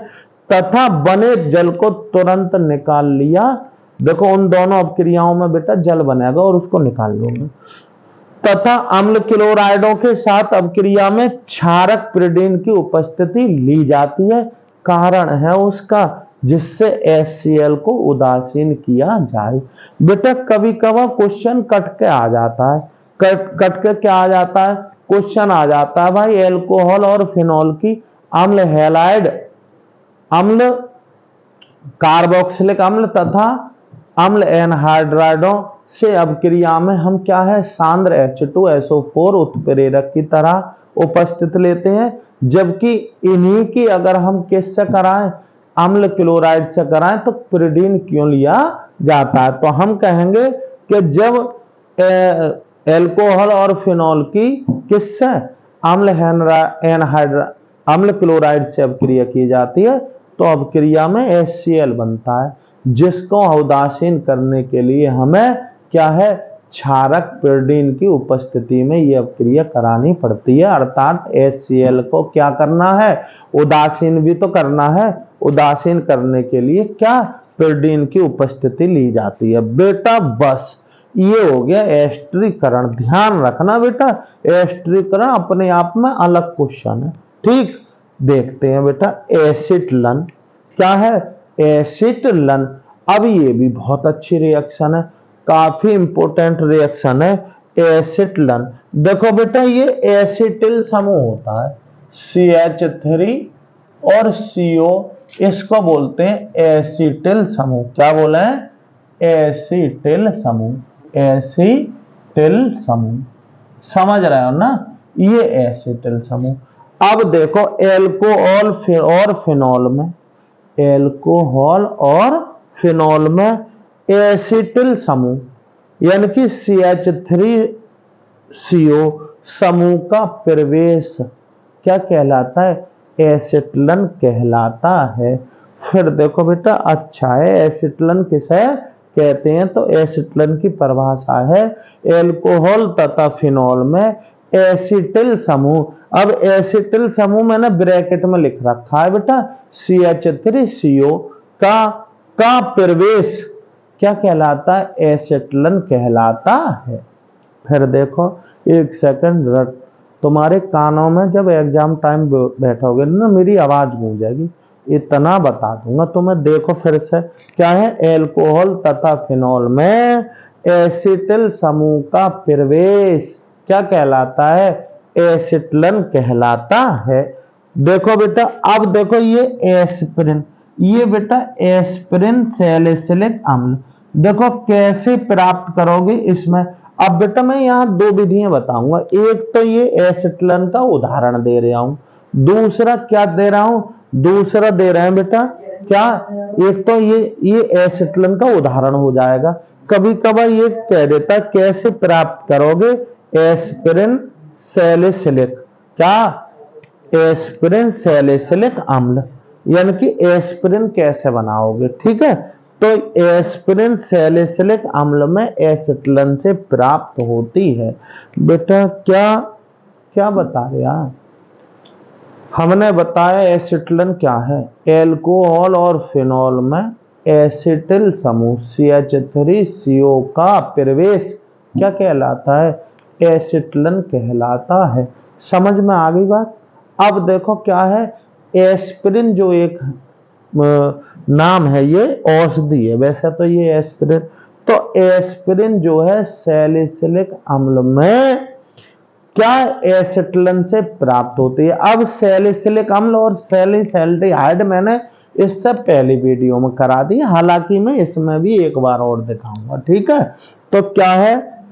तथा बने जल को तुरंत निकाल लिया। देखो उन दोनों अपक्रियाओं में बेटा जल बनेगा और उसको निकाल लूंगा, तथा अम्ल क्लोराइडों के साथ अपक्रिया में क्षारक पिरिडीन की उपस्थिति ली जाती है। कारण है उसका जिससे HCl को उदासीन किया जाए। बेटा कभी कभार क्वेश्चन कट के आ जाता है, कट के क्या आ जाता है, क्वेश्चन आ जाता है भाई एल्कोहल और फिनॉल की अम्ल हैलाइड अम्ल, कार्बोक्सिलिक अम्ल तथा अम्ल एनहाइड्राइडों से अपक्रिया में हम क्या है, सांद्र H2SO4 उत्प्रेरक की तरह उपस्थित लेते हैं, जबकि इन्हीं की अगर हम किससे कराएं, अम्ल क्लोराइड से कराएं तो पिरिडीन क्यों लिया जाता है। तो हम कहेंगे कि जब एल्कोहल और फिनॉल की किससे, अम्ल अम्ल क्लोराइड से अपक्रिया की जाती है तो अपक्रिया में HCl बनता है, जिसको उदासीन करने के लिए हमें क्या है, क्षारक पिरिडीन की उपस्थिति में यह अपक्रिया करानी पड़ती है। अर्थात HCl को क्या करना है, उदासीन भी तो करना है, उदासीन करने के लिए क्या, पिरिडीन की उपस्थिति ली जाती है। बेटा बस ये हो गया एस्टरीकरण। ध्यान रखना बेटा, एस्टरीकरण अपने आप में अलग क्वेश्चन है, ठीक। देखते हैं बेटा एसिटलन क्या है, एसिटलन। अब ये भी बहुत अच्छी रिएक्शन है, काफी इंपोर्टेंट रिएक्शन है एसिटलन। देखो बेटा ये एसिटिल समूह होता है, CH3 और CO, इसको बोलते हैं एसिटिल समूह। क्या बोले हैं, एसिटिल समूह, एसिटिल समूह, समझ रहे हो ना, ये एसिटिल समूह। अब देखो एल्कोहल और फिनॉल में, एल्कोहल और फिनॉल में एसिटिल समूह यानी कि CH3CO समूह का प्रवेश क्या कहलाता है, एसिटलन कहलाता है। फिर देखो बेटा अच्छा है, एसिटलन किसे कहते हैं, तो एसिटलन की परिभाषा है एल्कोहल तथा फिनॉल में एसिटिल समूह। अब एसिटिल समूह मैंने ब्रैकेट में लिख रखा है बेटा, CH3CO का प्रवेश क्या कहलाता है, एसिटलन कहलाता है। फिर देखो एक सेकंड, तुम्हारे कानों में जब एग्जाम टाइम बैठोगे ना मेरी आवाज गूंजेगी, इतना बता दूंगा तुम्हें। देखो फिर से क्या है, एल्कोहल तथा फिनॉल में एसिटिल समूह का प्रवेश क्या कहलाता है, एसिटलन कहलाता है। देखो बेटा अब देखो ये एस्पिरिन, ये बेटा एस्पिरिन सैलिसिलिक अम्ल, देखो कैसे प्राप्त करोगे इसमें। अब बेटा मैं यहाँ दो विधियां बताऊंगा, एक तो ये एसिटलन का उदाहरण दे रहा हूं, दूसरा क्या दे रहा हूं, दूसरा दे रहे हैं बेटा क्या, एक तो ये एसिटलन का उदाहरण हो जाएगा। कभी कभार ये कह देता कैसे प्राप्त करोगे एस्पिरिन सैलिसिलिक, क्या, एस्पिरिन सैलिसिलिक अम्ल, यानी कि एस्पिरिन कैसे बनाओगे, ठीक है। तो एस्पिरिन सैलिसिलिक अम्ल में एसिटलन से प्राप्त होती है। बेटा क्या क्या बता रहे हैं, हमने बताया एसिटलन क्या है, एल्कोहल और फिनॉल में एसिटिल समूह CH3CO का प्रवेश क्या कहलाता है, एसिटलन कहलाता है। समझ में आ गई बात। अब देखो क्या है, एस्पिरिन जो एक नाम है, ये औषधि है, वैसे तो ये एस्पिरिन, तो एस्पिरिन जो है सैलिसिलिक अम्ल में क्या एसिटलन से प्राप्त होती है। अब सैलिसिलिक अम्ल और सैलिसैल्डिहाइड मैंने इससे पहले वीडियो में करा दी, हालांकि मैं इसमें भी एक बार और दिखाऊंगा, ठीक है। तो क्या है,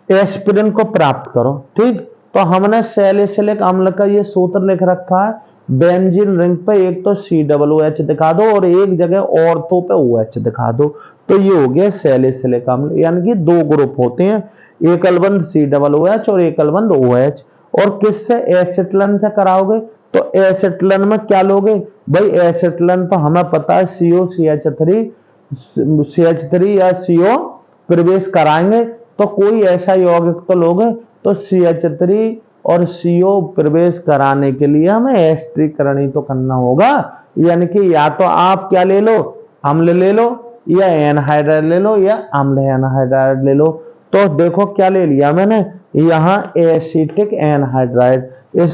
एस्पिरिन को प्राप्त करो। ठीक, तो हमने सैलिसिलिक अम्ल का ये सूत्र लिख रखा है, बेंजीन रिंग पे एक तो COOH दिखा दो और एक जगह ऑर्थो पे OH दिखा दो, तो ये हो गया सैलिसिलिक अम्ल। यानी कि दो ग्रुप होते हैं, एकलबंध COOH और एकलबंध OH। और किससे, एसिटिलन से कराओगे, तो एसिटिलन में क्या लोगे भाई, एसिटिलन तो हमें पता है COCH3 या CO प्रवेश कराएंगे, तो कोई ऐसा यौगिक तो लोगे, तो CH3 और CO प्रवेश कराने के लिए हमें एस्टरीकरण तो करना होगा। यानी कि या तो आप क्या ले लो, अम्ल ले लो, या एनहाइड्राइड ले लो, या अम्ल एनहाइड्राइड ले लो। तो देखो क्या ले लिया मैंने, यहाँ एसिटिक एनहाइड्राइड, ये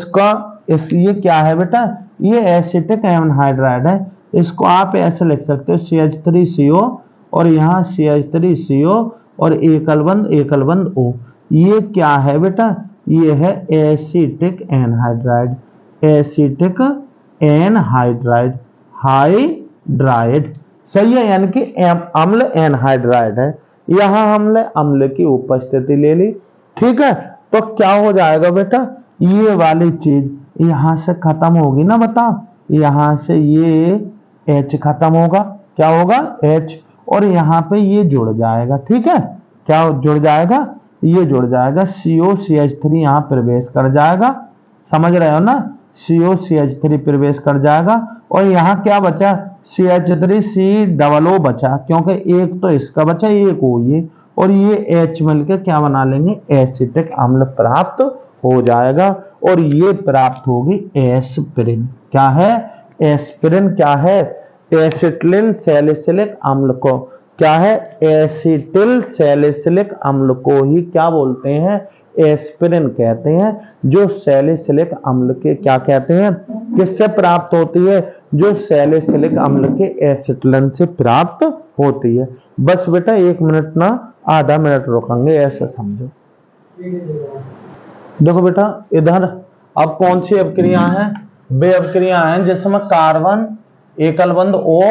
क्या है बेटा, ये एसिटिक एनहाइड्राइड है। इसको आप ऐसे लिख सकते हो CH3CO और यहाँ CH3CO और एकलबंध O। ये क्या है बेटा, ये है acetic anhydride, acetic anhydride, hydride, सही है, यानी कि अम्ल एनहाइड्राइड है। यहां हमने अम्ल की उपस्थिति ले ली। ठीक है, तो क्या हो जाएगा बेटा, ये वाली चीज यहां से खत्म होगी ना, बता, यहां से ये H खत्म होगा, क्या होगा H, और यहां पे ये जुड़ जाएगा। ठीक है, क्या जुड़ जाएगा, ये जुड़ जाएगा, COCH3 यहां प्रवेश कर जाएगा, समझ रहे हो ना, COCH3 प्रवेश कर जाएगा, और यहां क्या बचा, CH3COO बचा, क्योंकि एक तो इसका बचा, एक हो ये, और ये H मिलकर क्या बना लेंगे, एसिटिक अम्ल प्राप्त हो जाएगा, और ये प्राप्त होगी एस्पिरिन। क्या है, एस्पिरिन क्या है, एसिटिलिन सैलिसिलिक अम्ल को, क्या है, एसिटिल सैलिसिलिक अम्ल को ही क्या बोलते हैं, एस्पिरिन कहते हैं, जो सैलिसिलिक अम्ल के क्या कहते हैं, किससे प्राप्त होती है, जो सैलिसिलिक अम्ल के एसिटिलिन से प्राप्त होती है। बस बेटा 1 मिनट ना, आधा मिनट रुकेंगे, ऐसा समझो। देखो बेटा इधर अब कौन सी अभिक्रिया है, वे अभिक्रिया हैं जिसमें कार्बन एकलबंध O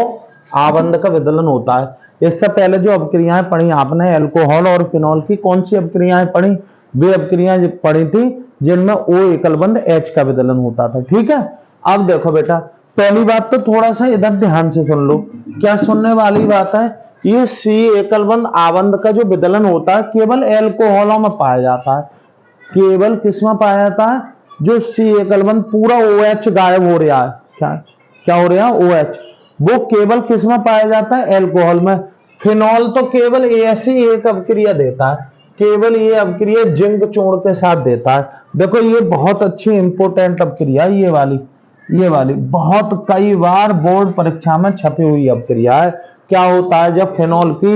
आबंध का विदलन होता है। इससे पहले जो अभिक्रियाएं पढ़ी आपने अल्कोहल और फिनॉल की, कौन सी अभिक्रियाएं पढ़ी, वे अभिक्रियाएं पढ़ी थी जिनमें O एकलबंध H का विदलन होता था। ठीक है, अब देखो बेटा पहली बात तो थोड़ा सा इधर ध्यान से सुन लो, क्या सुनने वाली बात है, ये C एकलबंध आबंध का जो विदलन होता है केवल एल्कोहलों में पाया जाता है, केवल किसमें पाया जाता है, जो C एकलबंध पूरा OH गायब हो रहा है, क्या क्या हो रहा है, OH, वो केवल किसमें पाया जाता है, एल्कोहल में। फिनॉल तो केवल ऐसी एक अभिक्रिया देता है, केवल ये अभिक्रिया जिंक चूर्ण के साथ देता है। देखो ये बहुत अच्छी इंपोर्टेंट अभिक्रिया, ये वाली बहुत कई बार बोर्ड परीक्षा में छपी हुई अभिक्रिया है। क्या होता है, जब फिनॉल की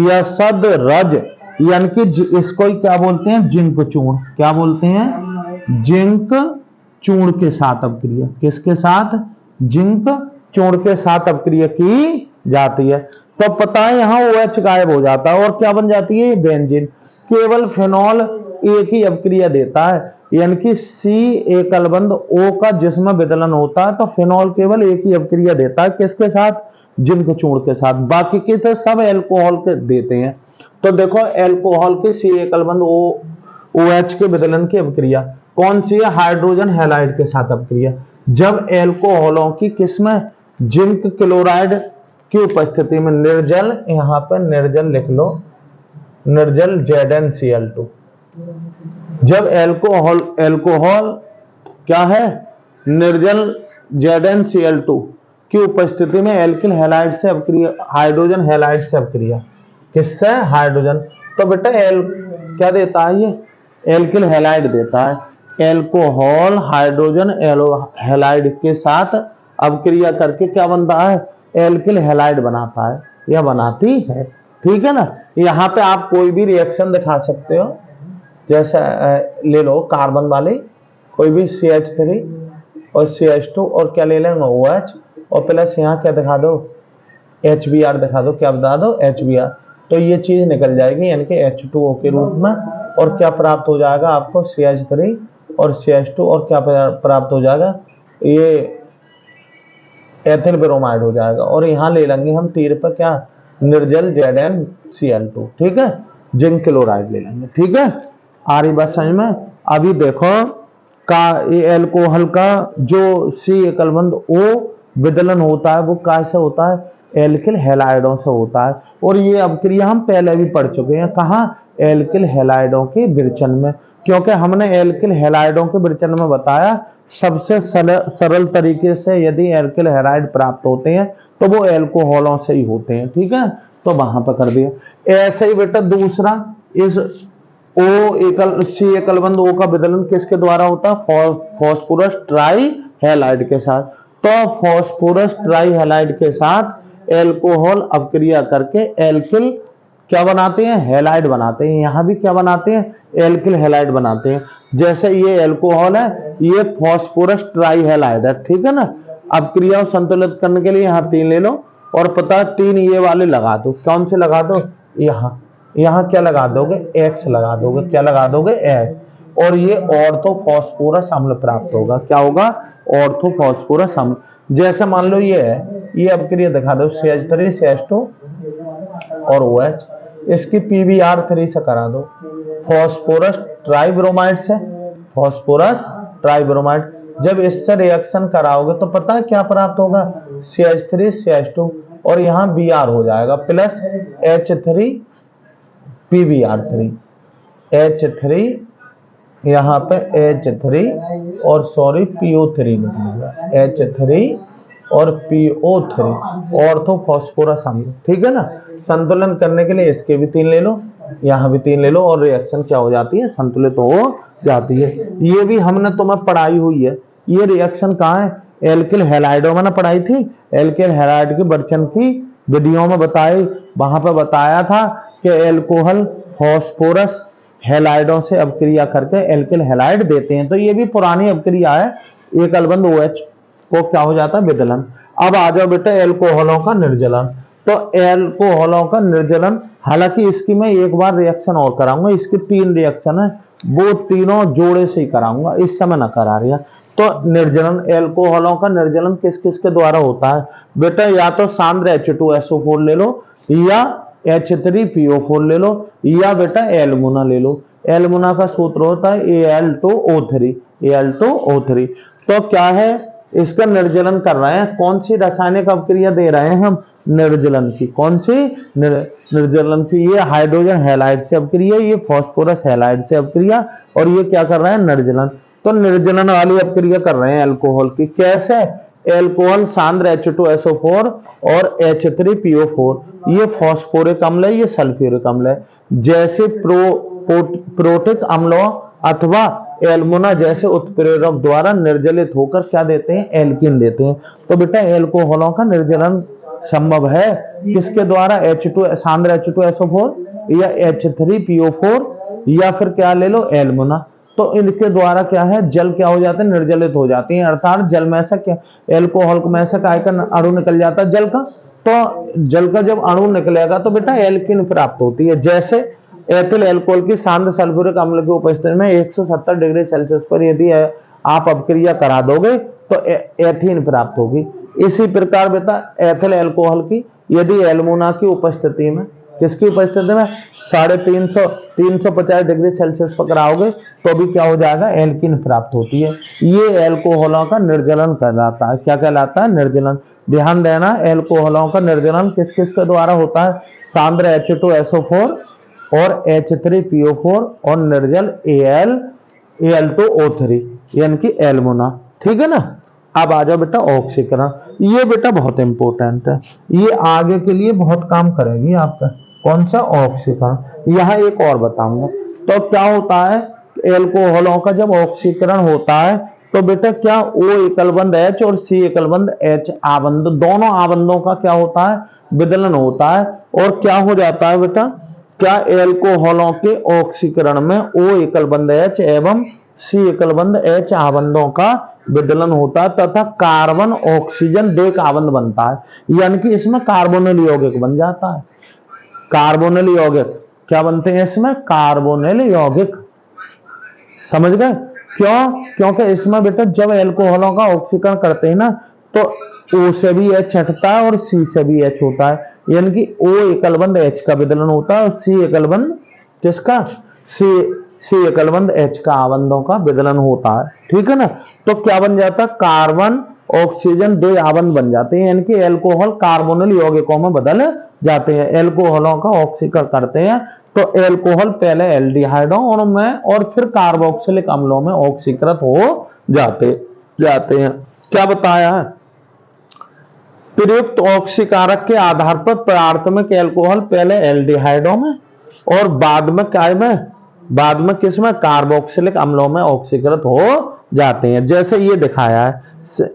यसद रज, यानी कि इसको ही क्या बोलते हैं, जिंक चूर्ण, क्या बोलते हैं, जिंक चूर्ण के साथ अभिक्रिया, किसके साथ, जिंक चूर्ण के साथ अभिक्रिया की जाती है। तो पता है यहाँ OH गायब हो जाता है और क्या बन जाती है, बेंजीन। केवल फिनॉल एक ही अभिक्रिया देता है, यानी कि C एकलबंध O का जिसमें विदलन होता है, तो फिनॉल केवल एक ही अभिक्रिया देता है, किसके साथ, जिंक चूर्ण के साथ, बाकी के तो सब एल्कोहल के देते हैं। तो देखो एल्कोहल के C एकलबंध OH के विदलन की अभिक्रिया कौन सी है, हाइड्रोजन हैलाइड के साथ अभिक्रिया। जब एल्कोहलों की किसमें, जिंक क्लोराइड की उपस्थिति में, निर्जल, यहां पर निर्जल लिख लो, निर्जल ZnCl2, जब एल्कोहल क्या है, निर्जल ZnCl2 की उपस्थिति में एल्किल हैलाइड से अभिक्रिया, हाइड्रोजन हैलाइड से अभिक्रिया, किससे, हाइड्रोजन, तो बेटा क्या देता है, ये एल्किल हैलाइड देता है। एल्कोहल हाइड्रोजन हैलाइड के साथ अभिक्रिया करके क्या बनता है, एल्किल हैलाइड बनाता है या बनाती है। ठीक है ना, यहाँ पे आप कोई भी रिएक्शन दिखा सकते हो, जैसे ले लो कार्बन वाले कोई भी CH3 और CH2 और क्या ले लेंगे OH, और प्लस यहाँ क्या दिखा दो, HBr दिखा दो, क्या बता दो, HBr, तो ये चीज निकल जाएगी, यानी कि H2O के रूप में, और क्या प्राप्त हो जाएगा आपको, CH3 और CH2, और क्या प्राप्त हो जाएगा, ये एथिल ब्रोमाइड हो जाएगा, और यहाँ ले लेंगे हम तीर पर क्या, निर्जल ZnCl2। ठीक है, जिंक क्लोराइड ले लेंगे। ठीक है, आ रही बात समझ में। अभी देखो का ये एल्कोहल का जो सी एकलबंध O विदलन होता है वो कैसे होता है, एल्किल हैलाइडों से होता है। और ये अभिक्रिया हम पहले भी पढ़ चुके हैं, कहाँ, एल्किल हैलाइडों के विरचन में। क्योंकि हमने एल्किल हैलाइडों के विरचन में बताया सबसे सरल तरीके से यदि एल्किल हैलाइड प्राप्त होते हैं तो वो एल्कोहलों से ही होते हैं। ठीक है, तो वहां पर कर दिया। ऐसे ही बेटा दूसरा, इस O एकल सी एकलबंध O का विदलन किसके द्वारा होता है, फास्फोरस ट्राई हैलाइड के साथ। तो फास्फोरस ट्राई हैलाइड के साथ एल्कोहल अपक्रिया करके एल्किल क्या बनाते हैं, हैलाइड बनाते हैं। यहां भी क्या बनाते हैं, एल्किल हैलाइड बनाते हैं। जैसे ये एल्कोहल है, ये फास्फोरस ट्राई हैलाइड है। ठीक है ना, अपक्रिया संतुलित करने के लिए यहाँ 3 ले लो और पता 3 ये वाले लगा दो। कौन से लगा दो, यहाँ क्या लगा दोगे, X लगा दोगे। क्या लगा दोगे, X। और ये ऑर्थोफॉस्फोरस अम्ल प्राप्त होगा। क्या होगा, ऑर्थोफॉस्फोरस अम्ल। जैसे मान लो ये है, ये अपक्रिया दिखा दो CH3 CH2 और OH, इसकी PbR3 से करा दो फास्फोरस ट्राइब्रोमाइड से, फास्फोरस ट्राइब्रोमाइड। जब इससे रिएक्शन कराओगे तो पता है क्या प्राप्त होगा, CH3 CH2 और यहाँ Br हो जाएगा प्लस H3 PbR3, H3 यहाँ पे H3 और सॉरी PO3 निकलेगा, H3 और PO3 ऑर्थोफॉस्फोरस अम्ल। ठीक है ना, संतुलन करने के लिए इसके भी 3 ले लो, यहाँ भी 3 ले लो और रिएक्शन क्या हो जाती है, संतुलित हो जाती है। ये भी हमने तुम्हें पढ़ाई हुई है। ये रिएक्शन कहाँ है, एल्किल हैलाइडों में ना पढ़ाई थी, एल्किल हैलाइड के वर्चन की विधियों में बताई। वहां पर बताया था कि एल्कोहल फास्फोरस हैलाइडों से अपक्रिया करके एल्किल हैलाइड देते हैं। तो ये भी पुरानी अपक्रिया है, एकलबंध OH को क्या हो जाता है, विदलन। अब आ जाओ बेटा एल्कोहलों का निर्जलन। तो एल्कोहलों का निर्जलन, हालांकि इसकी मैं एक बार रिएक्शन और कराऊंगा, इसकी 3 रिएक्शन है, वो तीनों जोड़े से ही कराऊंगा, इस समय ना करा रहा। तो निर्जलन, एल्कोहलों का निर्जलन किस किस के द्वारा होता है बेटा, या तो सांद्र H2SO4 ले लो, या H3PO4 ले लो, या बेटा एल्मुना ले लो। एल्मुना का सूत्र होता है Al2O3, Al2O3। तो क्या है, इसका निर्जलन कर रहे हैं, कौन सी रासायनिक अपक्रिया दे रहे हैं हम, निर्जलन की। कौन सी, निर्जलन की। ये हाइड्रोजन हैलाइड से अपक्रिया, ये फास्फोरस हैलाइड से अपक्रिया, और ये क्या कर रहे हैं, निर्जलन। तो निर्जलन वाली अपक्रिया कर रहे हैं अल्कोहल की। कैसे, एल्कोहल सांद्र H2SO4 और H3PO4, ये फास्फोरिक अम्ल है, ये सल्फ्यूरिक अम्ल है। जैसे प्रोटिक अम्लों अथवा एल्मुना जैसे उत्प्रेरक द्वारा निर्जलित होकर क्या देते हैं, एल्कीन देते हैं। तो बेटा एल्कोहलों का निर्जलन संभव है किसके द्वारा, सांद्र H2SO4 या H3PO4 या फिर क्या ले लो, एल्मुना। तो इनके द्वारा क्या है, जल क्या हो जाते हैं, निर्जलित हो जाती हैं। अर्थात जल में से क्या, एल्कोहल में से काय का अणु निकल जाता है, जल का। तो जल का जब अणु निकलेगा तो बेटा एल्कीन प्राप्त होती है। जैसे एथिल एल्कोहल की सांद्र सल्फ्यूरिक अम्ल की उपस्थिति में 170 डिग्री सेल्सियस पर यदि आप अपक्रिया करा दोगे तो एथीन प्राप्त होगी। इसी प्रकार बेटा एथिल एल्कोहल की यदि एल्मुना की उपस्थिति में, किसकी उपस्थिति में, 350 डिग्री सेल्सियस पर कराओगे तो भी क्या हो जाएगा, एल्कीन प्राप्त होती है। ये एल्कोहलों का निर्जलन कहलाता है। क्या कहलाता है, निर्जलन। ध्यान देना, एल्कोहलों का निर्जलन किस किस के द्वारा होता है, सांद्र H2SO4 और H3PO4 और निर्जल Al2O3 यानी कि एल्मुना। ठीक है ना। अब आ जाओ बेटा ऑक्सीकरण। ये बेटा बहुत इंपॉर्टेंट है, ये आगे के लिए बहुत काम करेगी आपका। कौन सा, ऑक्सीकरण। यहाँ एक और बताऊंगा। तो क्या होता है, एल्कोहलों का जब ऑक्सीकरण होता है तो बेटा क्या O एकलबंध H और C एकलबंध H आबंध, दोनों आबंधों का क्या होता है, विदलन होता है। और क्या हो जाता है बेटा, क्या एल्कोहलों के ऑक्सीकरण में O एकलबंध H एवं C एकलबंध H आबंधों का विदलन होता है तथा कार्बन ऑक्सीजन द्वैक आबंध बनता है। यानी कि इसमें कार्बोनिल यौगिक बन जाता है। कार्बोनिल यौगिक क्या बनते हैं इसमें, कार्बोनिल यौगिक। समझ गए क्यों, क्योंकि इसमें बेटा जब एल्कोहलों का ऑक्सीकरण करते हैं ना तो O से भी H हटता है और C से भी H होता है। यानी कि O एकलबंध H का विदलन होता है और C एकलबंध किसका, सी एकलबंध H का आबंधों का विदलन होता है, ठीक है ना। तो क्या बन जाता है, कार्बन ऑक्सीजन दो आबंध बन जाते हैं, यानी कि एल्कोहल कार्बोनिल यौगिकों में बदल जाते हैं, एल्कोहलों का ऑक्सीकरण करते हैं। तो एल्कोहल पहले एल्डिहाइडों और फिर कार्बोक्सिलिक अम्लों में ऑक्सीकृत हो जाते हैं। क्या बताया है, प्रयुक्त ऑक्सीकारक के आधार पर प्राथमिक एल्कोहल पहले एल्डिहाइडों में और बाद में किसमें, कार्बोक्सिलिक अम्लों में ऑक्सीकृत हो जाते हैं। जैसे ये दिखाया है,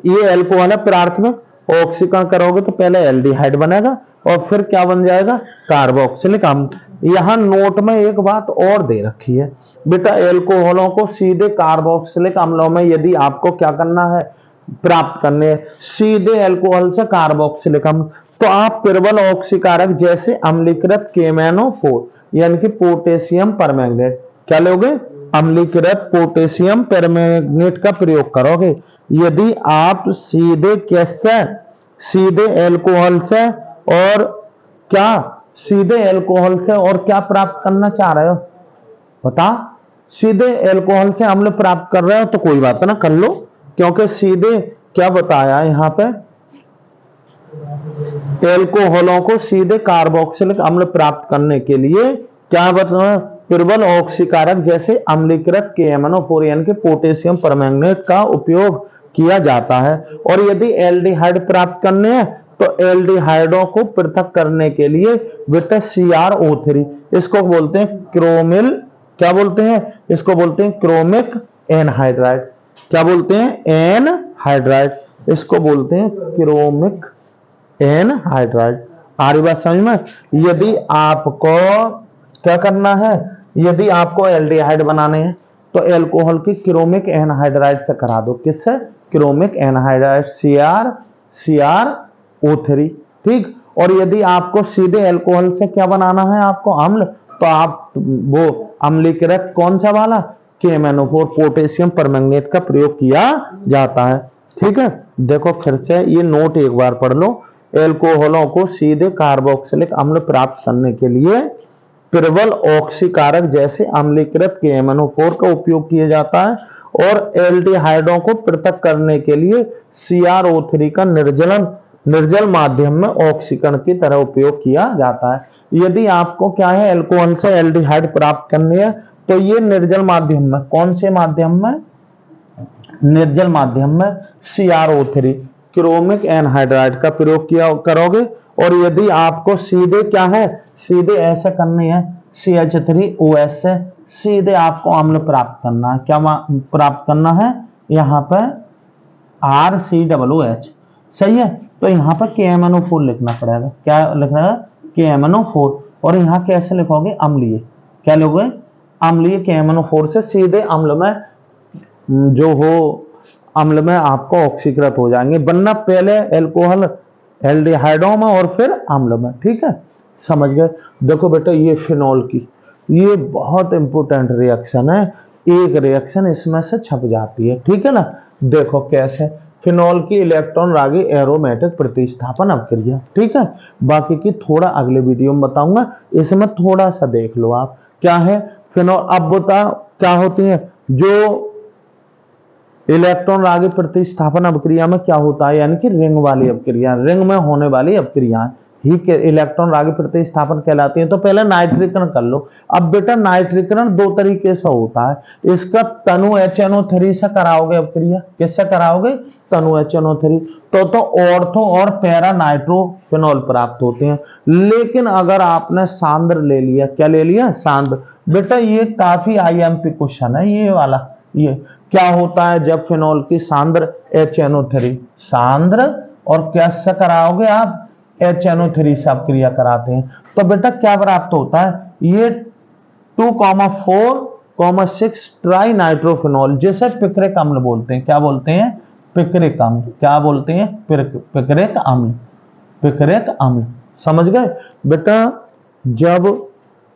ये एल्कोहल है प्राथमिक, ऑक्सीकरण करोगे तो पहले एल्डिहाइड बनेगा और फिर क्या बन जाएगा, कार्बोक्सिलिक अम्ल। यहां नोट में एक बात और दे रखी है बेटा, एल्कोहलों को सीधे कार्बोक्सिलिक अम्लों में यदि आपको क्या करना है, प्राप्त करने, सीधे एल्कोहल से कार्बोक्सिलिक अम्ल, तो आप प्रबल ऑक्सीकारक जैसे अम्लीकृत KMnO4 यानी कि पोटेशियम परमैंगनेट, क्या लोगे, अम्लीकृत पोटेशियम परमैंगनेट का प्रयोग करोगे। यदि आप सीधे एल्कोहल से और क्या प्राप्त करना चाह रहे हो, बता, सीधे एल्कोहल से अम्ल प्राप्त कर रहे हो तो कोई बात ना, कर लो, क्योंकि सीधे क्या बताया यहां पे, एल्कोहलों को सीधे कार्बोक्सिलिक अम्ल प्राप्त करने के लिए क्या बताया, प्रबल ऑक्सीकारक जैसे अम्लीकृत KMnO4 यानी कि पोटेशियम परमैंगनेट का उपयोग किया जाता है। और यदि एल्डिहाइड प्राप्त करने हैं तो एल्डिहाइडों को पृथक करने के लिए बेटा CrO3, इसको बोलते हैं क्रोमिल, क्या बोलते हैं, इसको बोलते हैं क्रोमिक एनहाइड्राइड, क्या बोलते हैं, एनहाइड्राइड, इसको बोलते हैं क्रोमिक एनहाइड्राइड। आ रही बात समझ में। यदि आपको क्या करना है, यदि आपको एल्डिहाइड बनाने हैं तो एल्कोहल की क्रोमिक एनहाइड्राइड से करा दो, किससे, क्रोमिक एनहाइड्राइड CrO3, ठीक। और यदि आपको सीधे एल्कोहल से क्या बनाना है, आपको अम्ल, तो आप वो अम्लीकृत कौन सा वाला, KMnO4 पोटेशियम परमैंगनेट का प्रयोग किया जाता है, ठीक है। देखो फिर से ये नोट एक बार पढ़ लो, एल्कोहलों को सीधे कार्बोक्सिलिक अम्ल प्राप्त करने के लिए प्रबल ऑक्सीकारक जैसे अम्लीकृत KMnO4 का उपयोग किया जाता है और एल्डिहाइडों को पृथक करने के लिए CrO3 का निर्जल माध्यम में ऑक्सीकरण की तरह उपयोग किया जाता है। यदि आपको क्या है, एल्कोहल से एल्डिहाइड प्राप्त करनी है तो ये निर्जल माध्यम में, कौन से माध्यम में, निर्जल माध्यम में CrO3 क्रोमिक एनहाइड्राइड का प्रयोग किया करोगे। और यदि आपको सीधे क्या है, सीधे ऐसे करनी है CH3OH से सीधे आपको अम्ल प्राप्त करना है, क्या प्राप्त करना है, यहाँ पे RCOOH, सही है। तो यहाँ पर KMnO4 लिखना पड़ेगा, क्या लिखना है, KMnO4, और यहाँ कैसे लिखोगे, अम्लीय, क्या लिखोगे, अम्लीय KMnO4 से सीधे अम्ल में जो हो, अम्ल में आपको ऑक्सीकृत हो जाएंगे, वरना पहले एल्कोहल एल्डिहाइडों में और फिर अम्ल में, ठीक है, समझ गए। देखो बेटा ये फिनॉल की, ये बहुत इंपॉर्टेंट रिएक्शन है, एक रिएक्शन इसमें से छप जाती है, ठीक है ना। देखो कैसे, फिनॉल की इलेक्ट्रॉन रागी एरोमेटिक प्रतिस्थापन अभिक्रिया, ठीक है, बाकी की थोड़ा अगले वीडियो में बताऊंगा, इसमें थोड़ा सा देख लो आप क्या है फिनॉल। अब बता क्या होती है, जो इलेक्ट्रॉन रागी प्रतिस्थापन अभिक्रिया में क्या होता है, यानी कि रिंग वाली अभिक्रिया, रिंग में होने वाली अभिक्रियाएं ही के इलेक्ट्रॉन रागी प्रतिस्थापन कहलाती है। तो पहले नाइट्रीकरण कर लो। अब बेटा नाइट्रीकरण दो तरीके से होता है, इसका तनु HNO3 से कराओगे अभिक्रिया, किससे कराओगे, तनु HNO3, तो ऑर्थो और पैरा नाइट्रोफिनॉल प्राप्त होते हैं। लेकिन अगर आपने सांद्र ले लिया, क्या ले लिया, सांद्र, बेटा ये काफी IMP क्वेश्चन है ये वाला। ये क्या होता है जब फिनॉल की सांद्र HNO3, सांद्र और क्या से कराओगे आप, HNO3 से आप क्रिया कराते हैं, तो बेटा क्या प्राप्त होता है, ये 2,4,6 ट्राई नाइट्रोफिनॉल, जिसे पिक्रिक अम्ल बोलते हैं, क्या बोलते हैं, पिक्रिक अम्ल, क्या बोलते हैं, पिक्रिक अम्ल, पिक्रिक अम्ल, समझ गए बेटा। जब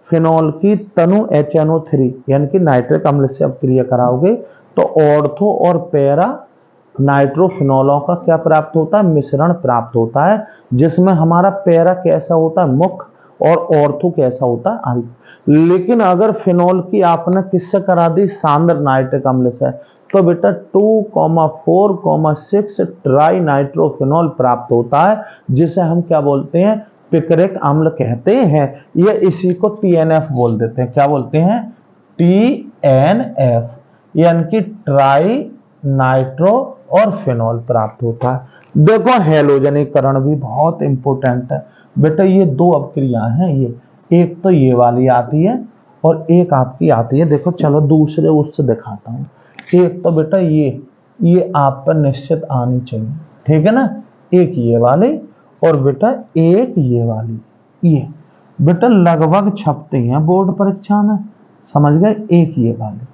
फिनॉल की तनु HNO3 यानी कि नाइट्रिक अम्ल से अब क्रिया कराओगे तो ऑर्थो और पैरा नाइट्रोफिनॉलों का क्या प्राप्त होता है, मिश्रण प्राप्त होता है, जिसमें हमारा पैरा कैसा होता है, मुख्य, और ऑर्थो कैसा होता है, अल्प। लेकिन अगर फिनॉल की आपने किससे करा दी, सांद्र नाइट्रिक अम्ल से, तो बेटा 2,4,6 ट्राई नाइट्रोफिनॉल प्राप्त होता है, जिसे हम क्या बोलते हैं, पिकरिक अम्ल कहते हैं। ये इसी को TNF बोल देते हैं। क्या बोलते हैं, TNF, यानी कि ट्राई नाइट्रो और फिनॉल प्राप्त होता है। देखो हैलोजनीकरण भी बहुत इंपॉर्टेंट है बेटा। ये दो अपक्रियाएं हैं, ये एक तो ये वाली आती है और एक आपकी आती है, देखो चलो दूसरे उससे दिखाता हूं। एक तो बेटा ये आप पर निश्चित आनी चाहिए, ठीक है ना, एक ये वाली और बेटा एक ये वाली। ये बेटा लगभग छपती हैं बोर्ड परीक्षा में, समझ गए, एक ये वाली,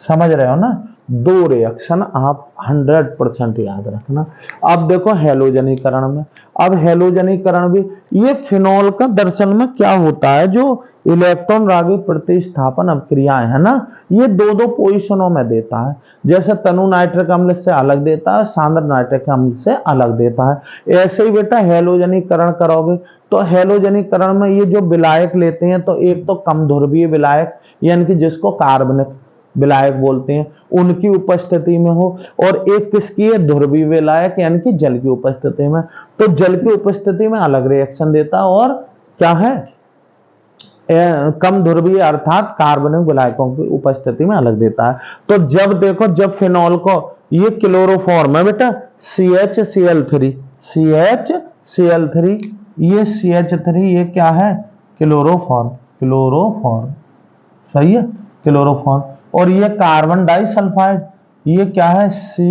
समझ रहे हो ना। दो रिएक्शन आप 100% याद रखना। अब देखो हैलोजनीकरण में, अब हैलोजनीकरण भी, ये फिनॉल का दरअसल में क्या होता है, जो इलेक्ट्रॉन रागी प्रतिस्थापन अपक्रियाएं है ना, ये दो दो पोजिशनों में देता है। जैसे तनु नाइट्रिक अम्ल से अलग देता है, सांद्र नाइट्रिक अम्ल से अलग देता है। ऐसे ही बेटा हैलोजनीकरण करोगे तो हैलोजनीकरण में ये जो विलायक लेते हैं, तो एक तो कम ध्रुवीय विलायक यानी कि जिसको कार्बनिक विलायक बोलते हैं, उनकी उपस्थिति में हो, और एक किसकी है, ध्रुवीय विलायक यानी कि जल की उपस्थिति में। तो जल की उपस्थिति में अलग रिएक्शन देता है और क्या है, कम ध्रुवीय अर्थात कार्बनिक विलायकों की उपस्थिति में अलग देता है। तो जब देखो, जब फिनॉल को, ये क्लोरोफॉर्म है बेटा, CHCl3, CHCl3, ये CH3, ये क्या है, क्लोरोफॉर्म, क्लोरोफॉर्म, सही है, क्लोरोफॉर्म। और ये कार्बन डाइसल्फाइड, ये क्या है, C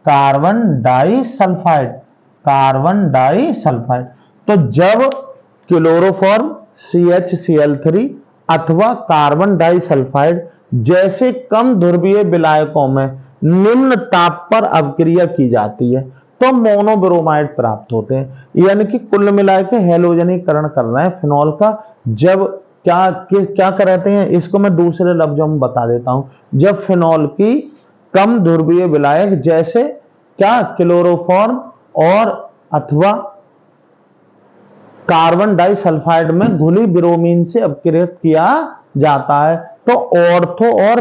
carbon disulphide, carbon disulphide. तो जब क्लोरोफॉर्म CHCl3 अथवा कार्बन डाइसल्फाइड जैसे कम ध्रुवीय विलायकों में निम्न ताप पर अभिक्रिया की जाती है, तो मोनोब्रोमाइड प्राप्त होते हैं। यानी कि कुल मिला के हैलोजनीकरण कर रहे हैं फिनॉल का। जब क्या कराते हैं, इसको मैं दूसरे लफ्जों में बता देता हूं। जब फिनॉल की कम ध्रुवीय विलायक जैसे क्या, क्लोरोफॉर्म और अथवा कार्बन डाइसल्फाइड में घुली ब्रोमीन से अपकृत किया जाता है, तो ऑर्थो और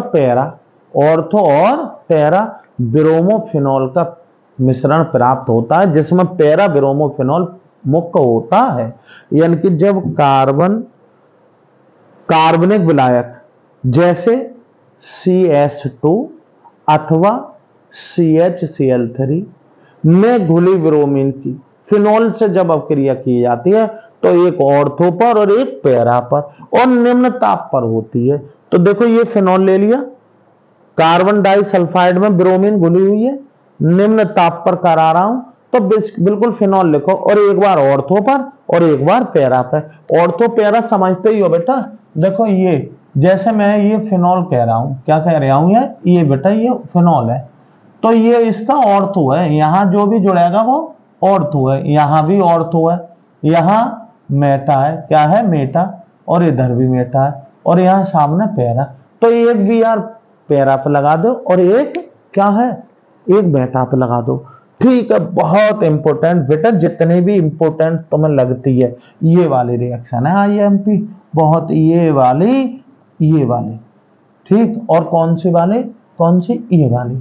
पैरा ब्रोमोफिनॉल का मिश्रण प्राप्त होता है, जिसमें पैरा ब्रोमोफिनॉल मुख्य होता है। यानी कि जब कार्बनिक विलायक जैसे CS2 अथवा CHCl3 में घुली ब्रोमीन की फिनॉल से जब अपक्रिया की जाती है, तो एक ऑर्थो पर और एक पैरा पर और निम्न ताप पर होती है। तो देखो ये फिनॉल ले लिया, कार्बन डाइसल्फाइड में ब्रोमीन घुली हुई है, निम्न ताप पर करा रहा हूं, तो बिल्कुल फिनॉल लिखो, और एक बार ऑर्थो पर और एक बार पैरा पर। ऑर्थो पैरा समझते ही हो बेटा। देखो ये जैसे मैं ये फिनॉल कह रहा हूं, क्या कह रहा हूं, ये बेटा ये फिनॉल है, तो ये इसका ऑर्थो है, यहां जो भी जुड़ेगा वो ऑर्थो है, यहां भी ऑर्थो है, यहां मेटा है, क्या है, मेटा, और इधर भी मेटा है, और यहां सामने पैरा। तो एक भी यार पैरा पे लगा दो और एक क्या है, एक मेटा पे लगा दो, ठीक है। बहुत इंपॉर्टेंट बेटा, जितने भी इंपॉर्टेंट तुम्हें लगती है, ये वाली रिएक्शन है IMP, बहुत, ये वाली, ठीक, और कौन सी वाली, कौन सी, ये वाली,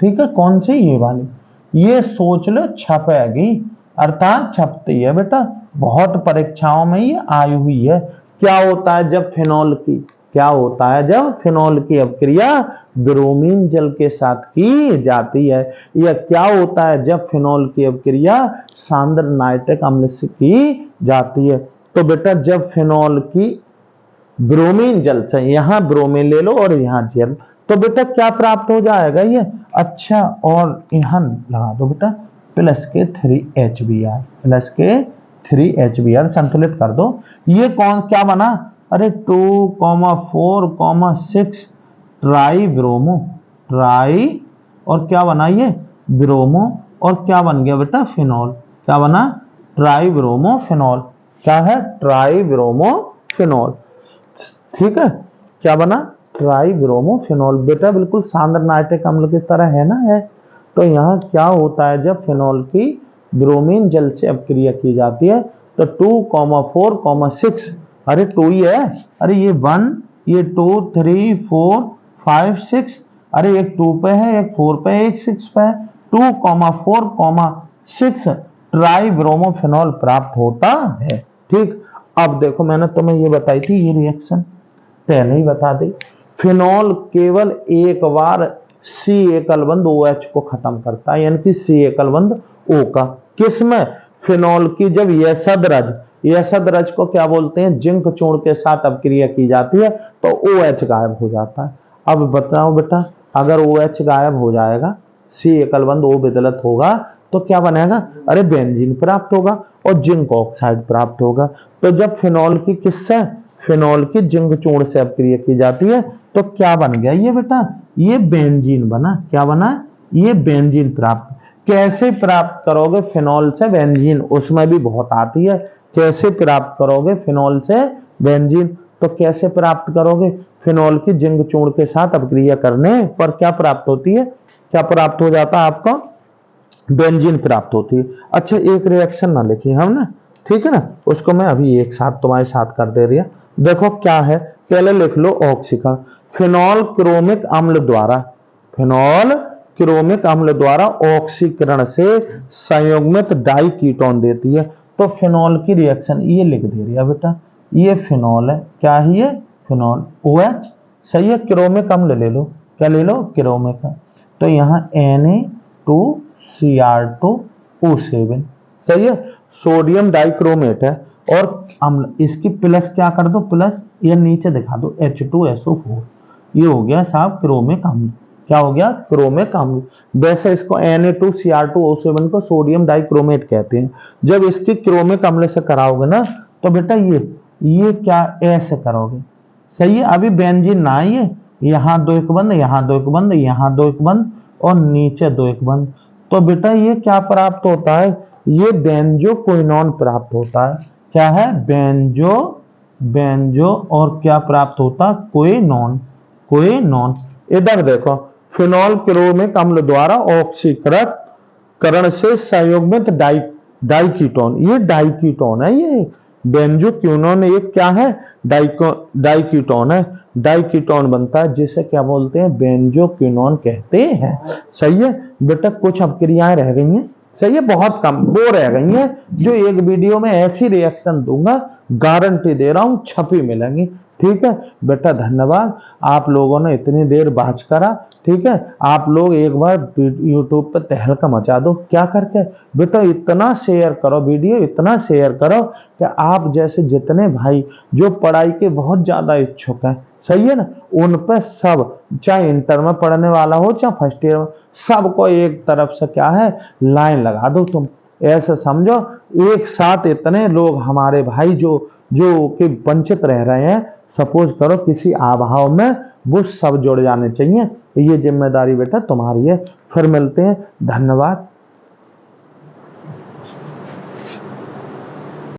ठीक है, कौन सी, ये वाली, ये सोच लो छपेगी, अर्थात छपती है बेटा, बहुत परीक्षाओं में ये आई हुई है। क्या होता है जब फिनॉल की, क्या होता है जब फिनॉल की अपक्रिया ब्रोमीन जल के साथ की जाती है, या क्या होता है जब फिनॉल की अपक्रिया सांद्र नाइट्रिक अम्ल से की जाती है। तो बेटा जब फिनॉल की ब्रोमीन जल से, यहां ब्रोमीन ले लो और यहां जल, तो बेटा क्या प्राप्त हो जाएगा ये, अच्छा, और यहां लगा दो बेटा प्लस के 3HBr, प्लस के 3HBr संतुलित कर दो। ये कौन क्या बना, अरे 2,4,6 ट्राई ब्रोमो, ट्राई, और क्या बना ये ब्रोमो, और क्या बन गया बेटा फिनॉल, क्या बना, ट्राई ब्रोमो फिनॉल, क्या है, ट्राई ब्रोमो फिनॉल, ठीक है, क्या बना, ट्राई ब्रोमो फिनॉल। बेटा बिल्कुल सांद्र नाइट्रिक अम्ल की तरह है ना, है। तो यहाँ क्या होता है जब फिनॉल की ब्रोमीन जल से अपक्रिया की जाती है, तो 2,4,6 अरे 2 ही है, अरे ये 1, ये 2 3 4 5 6, अरे एक 2 पे है, एक 4 पे है, एक 6 पे है, 2, 4, 6 ट्राइब्रोमोफेनॉल प्राप्त होता है। ठीक, अब देखो मैंने तुम्हें ये बताई थी, ये रिएक्शन पहले ही बता दी। फिनॉल केवल एक बार सी एकल बंध OH को खत्म करता है, यानी कि सी एकल बंध O का। किसमें? फिनॉल की जब यशदरज को क्या बोलते हैं, जिंक चूर्ण के साथ अपक्रिया की जाती है तो OH गायब हो जाता है। अब बताओ बेटा, अगर OH गायब हो जाएगा, सी एकल बंध O विदलत होगा तो क्या बनेगा? अरे बेंजीन प्राप्त होगा और जिंक ऑक्साइड प्राप्त होगा। तो जब फिनॉल की किससे, फिनॉल की जिंक चूर्ण से अपक्रिया की जाती है तो क्या बन गया ये बेटा? ये बेंजीन बना। क्या बना? ये बेंजीन प्राप्त। कैसे प्राप्त करोगे फिनॉल से बेंजीन? उसमें भी बहुत आती है। कैसे प्राप्त करोगे फिनॉल से बेंजीन? तो कैसे प्राप्त करोगे? फिनॉल की जिंक चूर्ण के साथ अपक्रिया करने पर क्या प्राप्त होती है? क्या प्राप्त हो जाता है आपको? बेंजीन प्राप्त होती है। अच्छा, एक रिएक्शन ना लिखी हमने, ठीक है ना, उसको मैं अभी एक साथ तुम्हारे साथ कर दे रही है। देखो क्या है, पहले लिख लो ऑक्सीकरण। फिनॉल क्रोमिक अम्ल द्वारा, फिनॉल क्रोमिक अम्ल द्वारा ऑक्सीकरण से संयुग्मित डाई कीटोन देती है। तो फिनॉल की रिएक्शन ये लिख दे रही है बेटा, ये फिनॉल है। क्या है ये? फिनॉल, OH सही है। क्रोमिक अम्ल ले लो, क्या ले लो? क्रोमिक। तो यहाँ Na2Cr2O7 सही है। सोडियम डाइक्रोमेट है और अम्ल, इसकी प्लस क्या कर दो, प्लस ये नीचे दिखा दो H2SO4, ये हो गया साहब क्रोमिक अम्ल। क्या हो गया? क्रोमिक अम्ल। वैसे इसको Na2Cr2O7 को सोडियम डाइक्रोमेट कहते हैं। जब इसकी क्रोमिक अम्ल से कराओगे ना तो बेटा ये क्या ऐसे करोगे, सही है। अभी बेंजीन ना आइए, यहाँ 2 एक बंद, यहाँ 2 एक बंद, यहाँ 2 एक बंद और नीचे 2 एक बंद। तो बेटा ये क्या प्राप्त होता है? ये बेंजोक्विनोन प्राप्त होता है। क्या है? बेंजो और क्या प्राप्त होता? क्विनोन। इधर देखो, फिनॉल क्रोमिक अम्ल द्वारा ऑक्सीकरण से संयुग्मित डाइकीटोन, ये डाइकीटोन है। ये बेंजोक्विनोन ये क्या है? डाइकीटोन है। डाइकीटोन बनता है जिसे क्या बोलते हैं? बेंजोक्विनोन कहते हैं। सही है बेटा, कुछ अपक्रियाएं रह गई हैं, सही है, बहुत कम वो रह गई हैं जो एक वीडियो में ऐसी रिएक्शन दूंगा, गारंटी दे रहा हूं छपी मिलेंगी। ठीक है बेटा, धन्यवाद। आप लोगों ने इतनी देर बात करा। ठीक है, आप लोग एक बार YouTube पे तहलका मचा दो। क्या करके बेटा? इतना शेयर करो वीडियो, इतना शेयर करो कि आप जैसे जितने भाई जो पढ़ाई के बहुत ज्यादा इच्छुक हैं, सही है ना, उन पे सब, चाहे इंटर में पढ़ने वाला हो चाहे फर्स्ट ईयर में, सबको एक तरफ से क्या है, लाइन लगा दो। तुम ऐसे समझो एक साथ इतने लोग हमारे भाई जो कि वंचित रह रहे हैं, सपोज करो किसी अभाव में, वो सब जुड़ जाने चाहिए। ये जिम्मेदारी बेटा तुम्हारी है। फिर मिलते हैं, धन्यवाद।